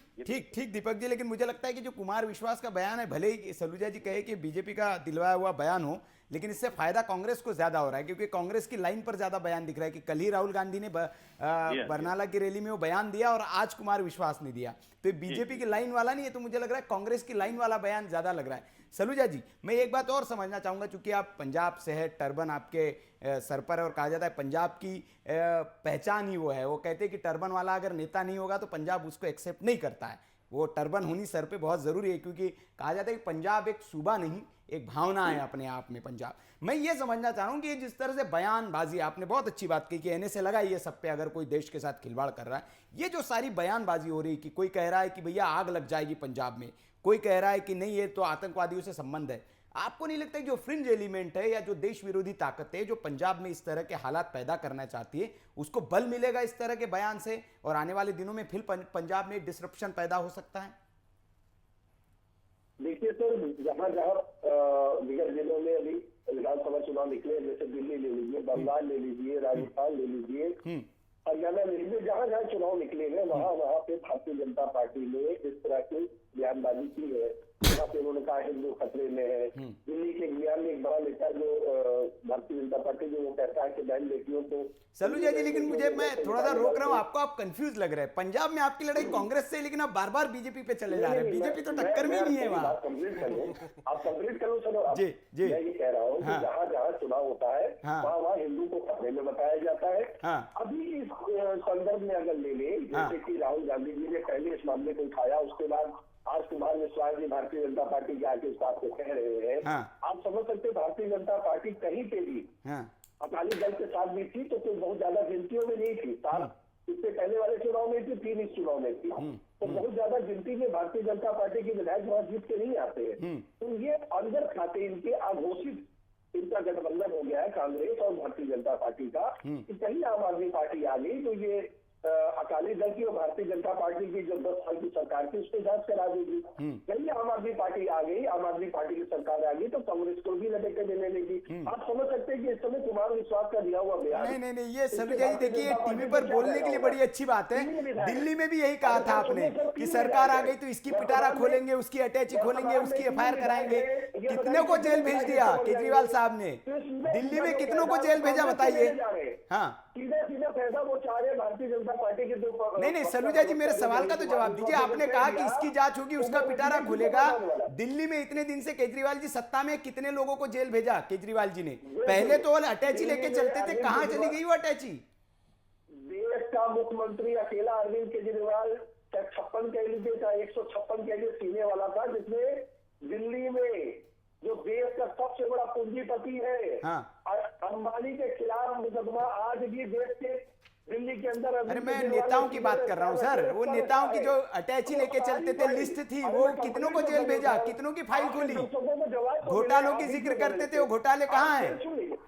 दीपक जी, लेकिन मुझे लगता है कि जो कुमार विश्वास का बयान है, भले ही सलूजा जी कहे कि बीजेपी का दिलवाया हुआ बयान हो, लेकिन इससे फायदा कांग्रेस को ज्यादा हो रहा है क्योंकि कांग्रेस की लाइन पर ज्यादा बयान दिख रहा है कि कल ही राहुल गांधी ने बरनाला की रैली में वो बयान दिया और आज कुमार विश्वास ने दिया, तो बीजेपी की लाइन वाला नहीं है। तो मुझे लग रहा है कांग्रेस की लाइन वाला बयान ज्यादा लग रहा है। सलूजा जी, मैं एक बात और समझना चाहूंगा, चूंकि आप पंजाब से है, टर्बन आपके सर पर है और कहा जाता है पंजाब की पहचान ही वो है। वो कहते हैं कि टर्बन वाला अगर नेता नहीं होगा तो पंजाब उसको एक्सेप्ट नहीं करता है। वो टर्बन होनी सर पे बहुत जरूरी है क्योंकि कहा जाता है कि पंजाब एक सूबा नहीं, एक भावना है अपने आप में पंजाब। मैं ये समझना चाह रहा हूँ कि जिस तरह से बयानबाजी, आपने बहुत अच्छी बात कही कि एनए से लगा ये सब पे अगर कोई देश के साथ खिलवाड़ कर रहा है, ये जो सारी बयानबाजी हो रही है कि कोई कह रहा है कि भैया आग लग जाएगी पंजाब में, कोई कह रहा है कि नहीं ये तो आतंकवादियों से संबंध है, आपको नहीं लगता कि जो फ्रिंज एलिमेंट है या जो देश विरोधी ताकत है जो पंजाब में इस तरह के हालात पैदा करना चाहती है, उसको बल मिलेगा इस तरह के बयान से और आने वाले दिनों में फिर पंजाब में डिसरप्शन पैदा हो सकता है? देखिए सर, जहाँ जहाँ विगत दिनों में अभी विधानसभा चुनाव निकले, जैसे दिल्ली ले लीजिए, बंगाल ले लीजिए, राजस्थान ले लीजिए, हरियाणा ले लीजिए, जहाँ जहाँ चुनाव निकले हैं वहाँ पे भारतीय जनता पार्टी ने इस तरह की बयानबाजी की है। यहाँ पे उन्होंने कहा हिंदू खतरे में है। दिल्ली के बयान में एक बड़ा नेता जो भारतीय जनता पार्टी जो वो कहता है कि बहन बेटियों को। सलूजा जी, लेकिन मुझे, मैं थोड़ा सा रोक रहा हूँ आपको, आप कंफ्यूज लग रहे हैं। पंजाब में आपकी लड़ाई कांग्रेस से, लेकिन आप बार बार बीजेपी पे चले जा रहे हैं। बीजेपी तो टक्कर में नहीं है वहाँ। आप कंप्लीट करो सर। जी जी, मैं ये कह रहा हूँ कि जहाँ जहाँ चुनाव होता है वहाँ हिंदू को खतरे में बताया जाता है। अभी इस संदर्भ में अगर ले लें, जैसे कि राहुल गांधी जी ने पहले इस मामले को उठाया, उसके बाद आज कुमार विश्वास जी भारतीय जनता पार्टी के आके इस बात को कह रहे हैं। आप समझ सकते भारतीय जनता पार्टी कहीं पे भी अकाली दल के साथ भी थी तो कोई बहुत ज्यादा गिनतियों में नहीं थी। इससे पहले वाले चुनाव में थी, 3 इस चुनाव में थी, तो बहुत ज्यादा गिनती में भारतीय जनता पार्टी के विधायक वहां जीत के नहीं आते हैं। तो ये अंदर खाते इनके अघोषित इनका गठबंधन हो गया है कांग्रेस और भारतीय जनता पार्टी का, कि कहीं आम आदमी पार्टी आ गई तो ये अकाली दल की और भारतीय जनता पार्टी की जो 10 साल की सरकार थी उसको जांच करा देगी। कहीं आम आदमी पार्टी आ गई, आम आदमी पार्टी की सरकार आ गई तो कांग्रेस को भी लपेटे देने लगी। आप समझ सकते हैं कि इस समय कुमार विश्वास का दिया हुआ बयान नहीं, ये सभी देखिए टीवी पर बोलने के लिए बड़ी अच्छी बात है। दिल्ली में भी यही कहा था आपने कि सरकार आ गई तो इसकी पिटारा खोलेंगे, उसकी अटैची खोलेंगे, उसकी एफआईआर कराएंगे। कितने को जेल भेज दिया केजरीवाल साहब ने? दिल्ली में कितनों को जेल भेजा बताइए? हाँ, सीधा सीधा पैसा वो चाह रहे भारतीय जनता पार्टी के नहीं सलूजा जी, मेरे सवाल का तो जवाब दीजिए। आपने कहा कि इसकी जांच होगी, उसका पिटारा खुलेगा। दिल्ली में इतने दिन से केजरीवाल जी सत्ता में, कितने लोगों को जेल भेजा केजरीवाल जी ने? पहले तो अटैची लेके चलते थे, कहाँ चली गई वो अटैची? देश का मुख्यमंत्री अकेला अरविंद केजरीवाल 56 कैलिबर का 156 कैलिबर सीने वाला था, जिसने दिल्ली में जो देश का सबसे बड़ा पूंजीपति है, हाँ। अंबानी के खिलाफ मुकदमा आज भी देश के दिल्ली के अंदर। अरे मैं नेताओं की बात कर रहा हूँ सर, वो नेताओं की जो अटैची लेके चलते थे, लिस्ट थी, वो कितनों को जेल भेजा, कितनों की फाइल खोली? घोटालों की जिक्र करते थे, वो घोटाले कहाँ है?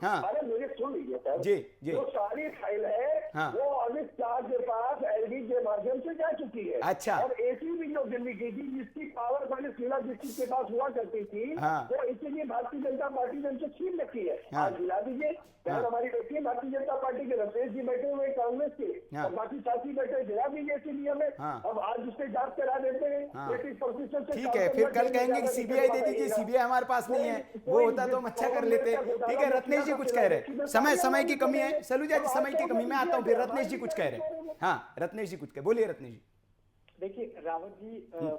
हाँ अरे मेरे सुन लीजिए सर, जी जी, जो सारी फाइल है हाँ। वो अमित शाह के पास एलडी के माध्यम से जा चुकी है। अच्छा। और एसीबी जो दिल्ली की थी, जिसकी पावर पहले शीला दीक्षित के पास हुआ करती थी, हाँ। वो इसीलिए भारतीय जनता पार्टी ने उनसे छीन रखी है। हाँ। आज दिला दीजिए। हाँ। हमारी बैठी है भारतीय जनता पार्टी के रमेश जी बैठे हुए कांग्रेस के, हाँ। और बाकी साथी बैठे, दिला दीजिए इसीलिए हमें। हाँ। अब आज उससे जांच करा देते हैं। हाँ। 33% से ठीक है, फिर कल कहेंगे कि सीबीआई दे दीजिए, सीबीआई हमारे पास नहीं है, वो होता तो हम अच्छा कर लेते। ठीक है, रत्नेश जी कुछ कह रहे, समय की कमी है सलूजा जी, समय की कमी। मैं आता हूँ, फिर रत्नेश जी कुछ कह रहे। हाँ रत्नेश जी कुछ कह, बोलिए रत्नेश जी। देखिए रावत जी,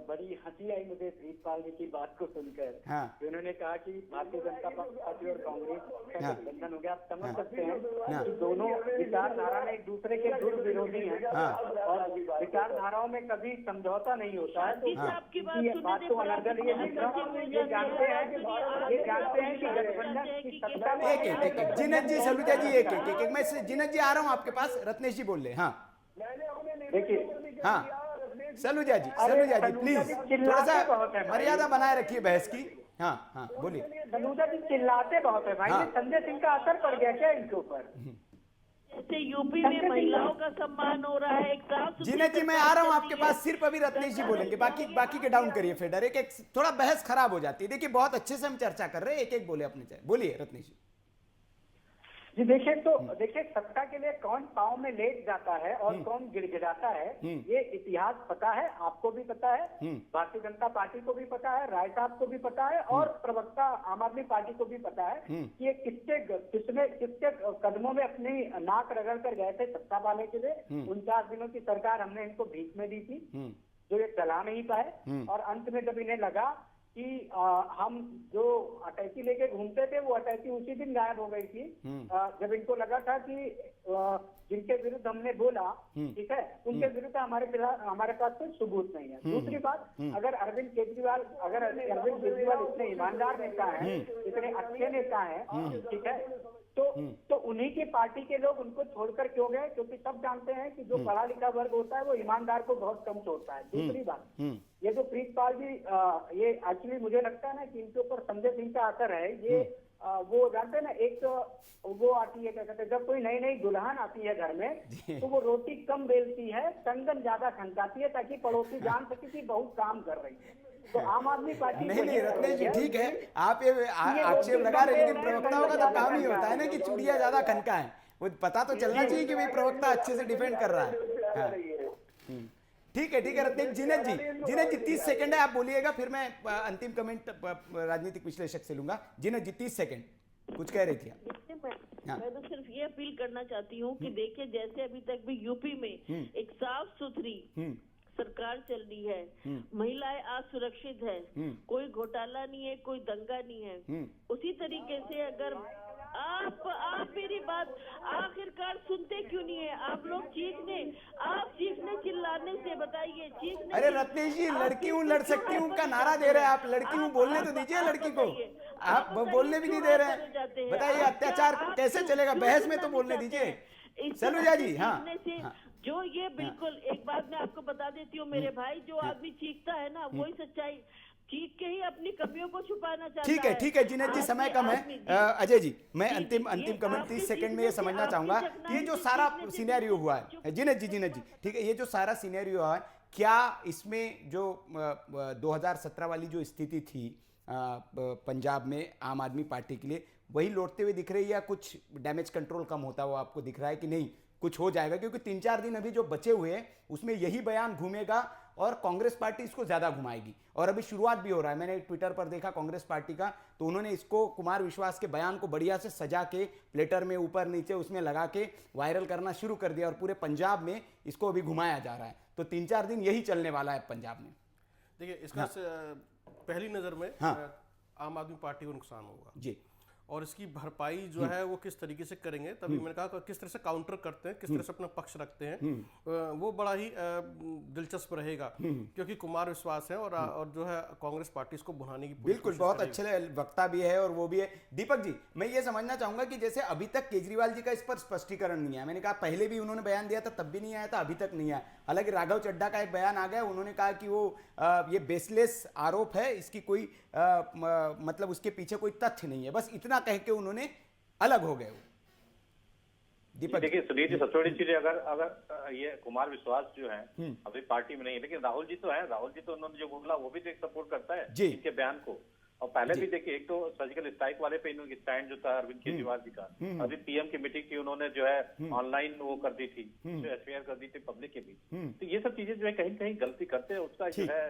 बड़ी हंसी आई मुझे प्रीतपाल जी की बात को सुनकर। हाँ। उन्होंने कहा कि भारतीय जनता पार्टी और कांग्रेस का हाँ। गठबंधन हो गया। आप समझ सकते हैं हाँ। कि दोनों विचारधारा में एक दूसरे के दूर विरोधी हैं, हाँ। और विचारधाराओं में कभी समझौता नहीं होता है। तो आपकी बात तो अनर्गल ये जानते हैं कि गठबंधन की सत्ता में एक जिनत जी, सलूजा जी, एक मैं जिनत जी आ रहा हूँ आपके पास, रत्नेश जी बोल रहे। हाँ देखिए, हाँ सलूजा जी प्लीज थोड़ा सा मर्यादा बनाए रखिए बहस की। हाँ हाँ बोलिए। सलूजा जी चिल्लाते बहुत है भाई। हाँ। संजय सिंह का असर पड़ गया क्या इनके ऊपर? जैसे यूपी में महिलाओं का सम्मान हो रहा है, एक साफ जिनत जी मैं आ रहा हूँ आपके पास, सिर्फ अभी रत्नेश जी बोलेंगे, बाकी के डाउन करिए फेडर। एक थोड़ा बहस खराब हो जाती है। देखिए बहुत अच्छे से हम चर्चा कर रहे हैं, एक बोले अपने चाहे। बोलिए रत्नेश जी। जी देखिए सत्ता के लिए कौन पाँव में लेट जाता है और कौन गिड़गिड़ाता है, ये इतिहास पता है, आपको भी पता है, भारतीय जनता पार्टी को भी पता है, राय साहब को भी पता है, और प्रवक्ता आम आदमी पार्टी को भी पता है कि ये किसके कदमों में अपनी नाक रगड़ कर गए थे सत्ता पाने के लिए। 49 दिनों की सरकार हमने इनको भीख में दी थी, जो ये चला नहीं पाए, और अंत में जब इन्हें लगा कि हम जो अटैची लेके घूमते थे, वो अटैची उसी दिन गायब हो गई थी। जब इनको लगा था कि जिनके विरुद्ध हमने बोला, ठीक है, उनके विरुद्ध हमारे पास कोई सबूत नहीं है। दूसरी बात, अगर अरविंद केजरीवाल इतने ईमानदार नेता हैं, इतने अच्छे नेता हैं, ठीक है, तो उन्हीं की पार्टी के लोग उनको छोड़कर क्यों गए? क्योंकि सब जानते हैं कि जो पढ़ा लिखा वर्ग होता है वो ईमानदार को बहुत कम छोड़ता है। दूसरी बात, ये जो प्रीतपाल जी, ये एक्चुअली मुझे लगता है ना कि इनके ऊपर संजय सिंह का असर है। ये वो जानते हैं ना, एक वो आती है, क्या कहते हैं, जब कोई नई दुल्हन आती है घर में, तो वो रोटी कम बेलती है, कंगन ज्यादा खनकाती है, ताकि पड़ोसी जान सके कि बहुत काम कर रही है। तो आम आदमी पार्टी नहीं रत्नेश जी ठीक है, आप ये आक्षेप लगा रहे, लेकिन प्रवक्ताओं का तो काम ही होता है ना कि चूड़ियां ज्यादा खनका है। वो पता तो चलना चाहिए कि भाई प्रवक्ता अच्छे से डिफेंड कर रहा है। ठीक है रत्नेश। जिनत जी 30 सेकंड है, आप बोलिएगा, फिर मैं अंतिम कमेंट राजनीतिक विश्लेषक से लूंगा। जिनत जी 30 सेकंड कुछ कह रही थी आप। मैं तो सिर्फ ये अपील करना चाहती हूँ कि देखिए, जैसे अभी तक भी यूपी में एक साफ सुथरी सरकार चल रही है, महिलाएं आज सुरक्षित है, कोई घोटाला नहीं है, कोई दंगा नहीं है, उसी तरीके से अगर आप मेरी बात आखिरकार सुनते क्यों नहीं है? आप लोग चीखने चिल्लाने से, बताइए, चीखने। अरे रत्नेश जी, लड़की हूँ लड़ सकती हूँ का नारा दे रहे हैं आप, लड़की हूँ बोलने तो दीजिए लड़की को, आप बोलने भी नहीं दे रहे हैं। बताइए अत्याचार कैसे चलेगा? बहस में तो बोलने दीजिए सलूजा जी। हाँ जो ये बिल्कुल, एक बात मैं आपको बता देती हूँ मेरे भाई, जो आदमी चीखता है ना, वही सच्चाई, चीख के ही अपनी कमियों को छुपाना चाहता है। ठीक है जिनत जी, समय कम है। अजय जी, मैं अंतिम कमेंट 30 सेकंड में ये समझना चाहूंगा कि ये जो सारा सिनेरियो हुआ है, जिनत जी ठीक है, ये जो सारा सिनेरियो हुआ है, क्या इसमें जो 2017 वाली जो स्थिति थी पंजाब में आम आदमी पार्टी के लिए, वही लौटते हुए दिख रही है, या कुछ डैमेज कंट्रोल कम होता हुआ आपको दिख रहा है कि नहीं कुछ हो जाएगा? क्योंकि 3-4 दिन अभी जो बचे हुए हैं उसमें यही बयान घूमेगा और कांग्रेस पार्टी इसको ज्यादा घुमाएगी। और अभी शुरुआत भी हो रहा है, मैंने ट्विटर पर देखा कांग्रेस पार्टी का, तो उन्होंने इसको कुमार विश्वास के बयान को बढ़िया से सजा के प्लेटर में ऊपर नीचे उसमें लगा के वायरल करना शुरू कर दिया और पूरे पंजाब में इसको अभी घुमाया जा रहा है। तो 3-4 दिन यही चलने वाला है पंजाब में। देखिए इसका पहली नज़र में आम आदमी पार्टी को नुकसान होगा जी, और इसकी भरपाई जो है वो किस तरीके से करेंगे, तभी मैंने कहा किस तरह से काउंटर करते हैं, किस तरह से अपना पक्ष रखते हैं, वो बड़ा ही दिलचस्प रहेगा, क्योंकि कुमार विश्वास है और जो है कांग्रेस पार्टी इसको भुनाने की बिल्कुल बहुत अच्छे वक्ता भी है और वो भी है। दीपक जी, मैं ये समझना चाहूंगा कि जैसे अभी तक केजरीवाल जी का इस पर स्पष्टीकरण नहीं आया, मैंने कहा पहले भी उन्होंने बयान दिया था तब भी नहीं आया था, अभी तक नहीं आया। हालांकि राघव चड्ढा का एक बयान आ गया, उन्होंने कहा कि वो ये बेसलेस आरोप है, इसकी कोई मतलब उसके पीछे कोई तथ्य नहीं है, बस इतना कह के उन्होंने अलग हो गए। दीपक देखिए सुनील जी, सबसे बड़ी चीज अगर ये कुमार विश्वास जो है अभी पार्टी में नहीं है, लेकिन राहुल जी तो है, राहुल जी तो उन्होंने जो बोला वो भी देख सपोर्ट करता है इनके बयान को। और पहले भी देखिए, एक तो सर्जिकल स्ट्राइक वाले पे इनका स्टैंड जो था अरविंद केजरीवाल जी का, अभी पीएम की मीटिंग की उन्होंने जो है ऑनलाइन वो कर दी थी, एफआईआर कर दी थी पब्लिक के बीच। तो ये सब चीजें जो है कहीं कहीं गलती करते हैं, उसका जो है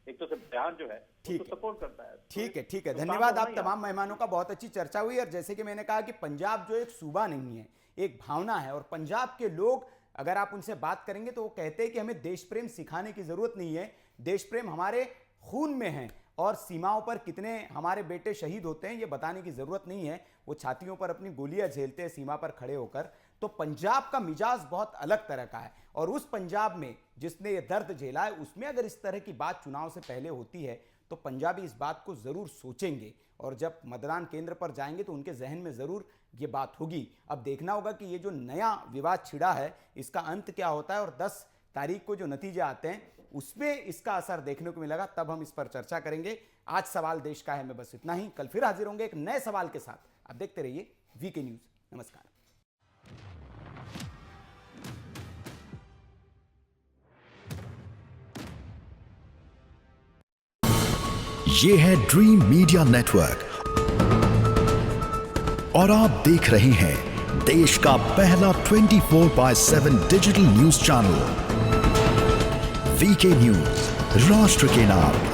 एक तो बयान जो है तो सपोर्ट करता है। ठीक है, धन्यवाद आप तमाम मेहमानों का, बहुत अच्छी चर्चा हुई। और जैसे कि मैंने कहा कि पंजाब जो एक सूबा नहीं है, एक भावना है, और पंजाब के लोग अगर आप उनसे बात करेंगे तो वो कहते हैं कि हमें देश प्रेम सिखाने की जरूरत नहीं है, देश प्रेम हमारे खून में है, और सीमाओं पर कितने हमारे बेटे शहीद होते हैं ये बताने की जरूरत नहीं है, वो छातियों पर अपनी गोलियां झेलते हैं सीमा पर खड़े होकर। तो पंजाब का मिजाज बहुत अलग तरह का है, और उस पंजाब में जिसने ये दर्द झेला है उसमें अगर इस तरह की बात चुनाव से पहले होती है तो पंजाबी इस बात को जरूर सोचेंगे, और जब मतदान केंद्र पर जाएंगे तो उनके जहन में जरूर ये बात होगी। अब देखना होगा कि ये जो नया विवाद छिड़ा है इसका अंत क्या होता है, और 10 तारीख को जो नतीजे आते हैं उसमें इसका असर देखने को मिलेगा, तब हम इस पर चर्चा करेंगे। आज सवाल देश का है में बस इतना ही, कल फिर हाजिर होंगे एक नए सवाल के साथ। आप देखते रहिए वीके न्यूज। नमस्कार। ये है ड्रीम मीडिया नेटवर्क और आप देख रहे हैं देश का पहला 24/7 digital news channel V K news, राष्ट्र के नाम।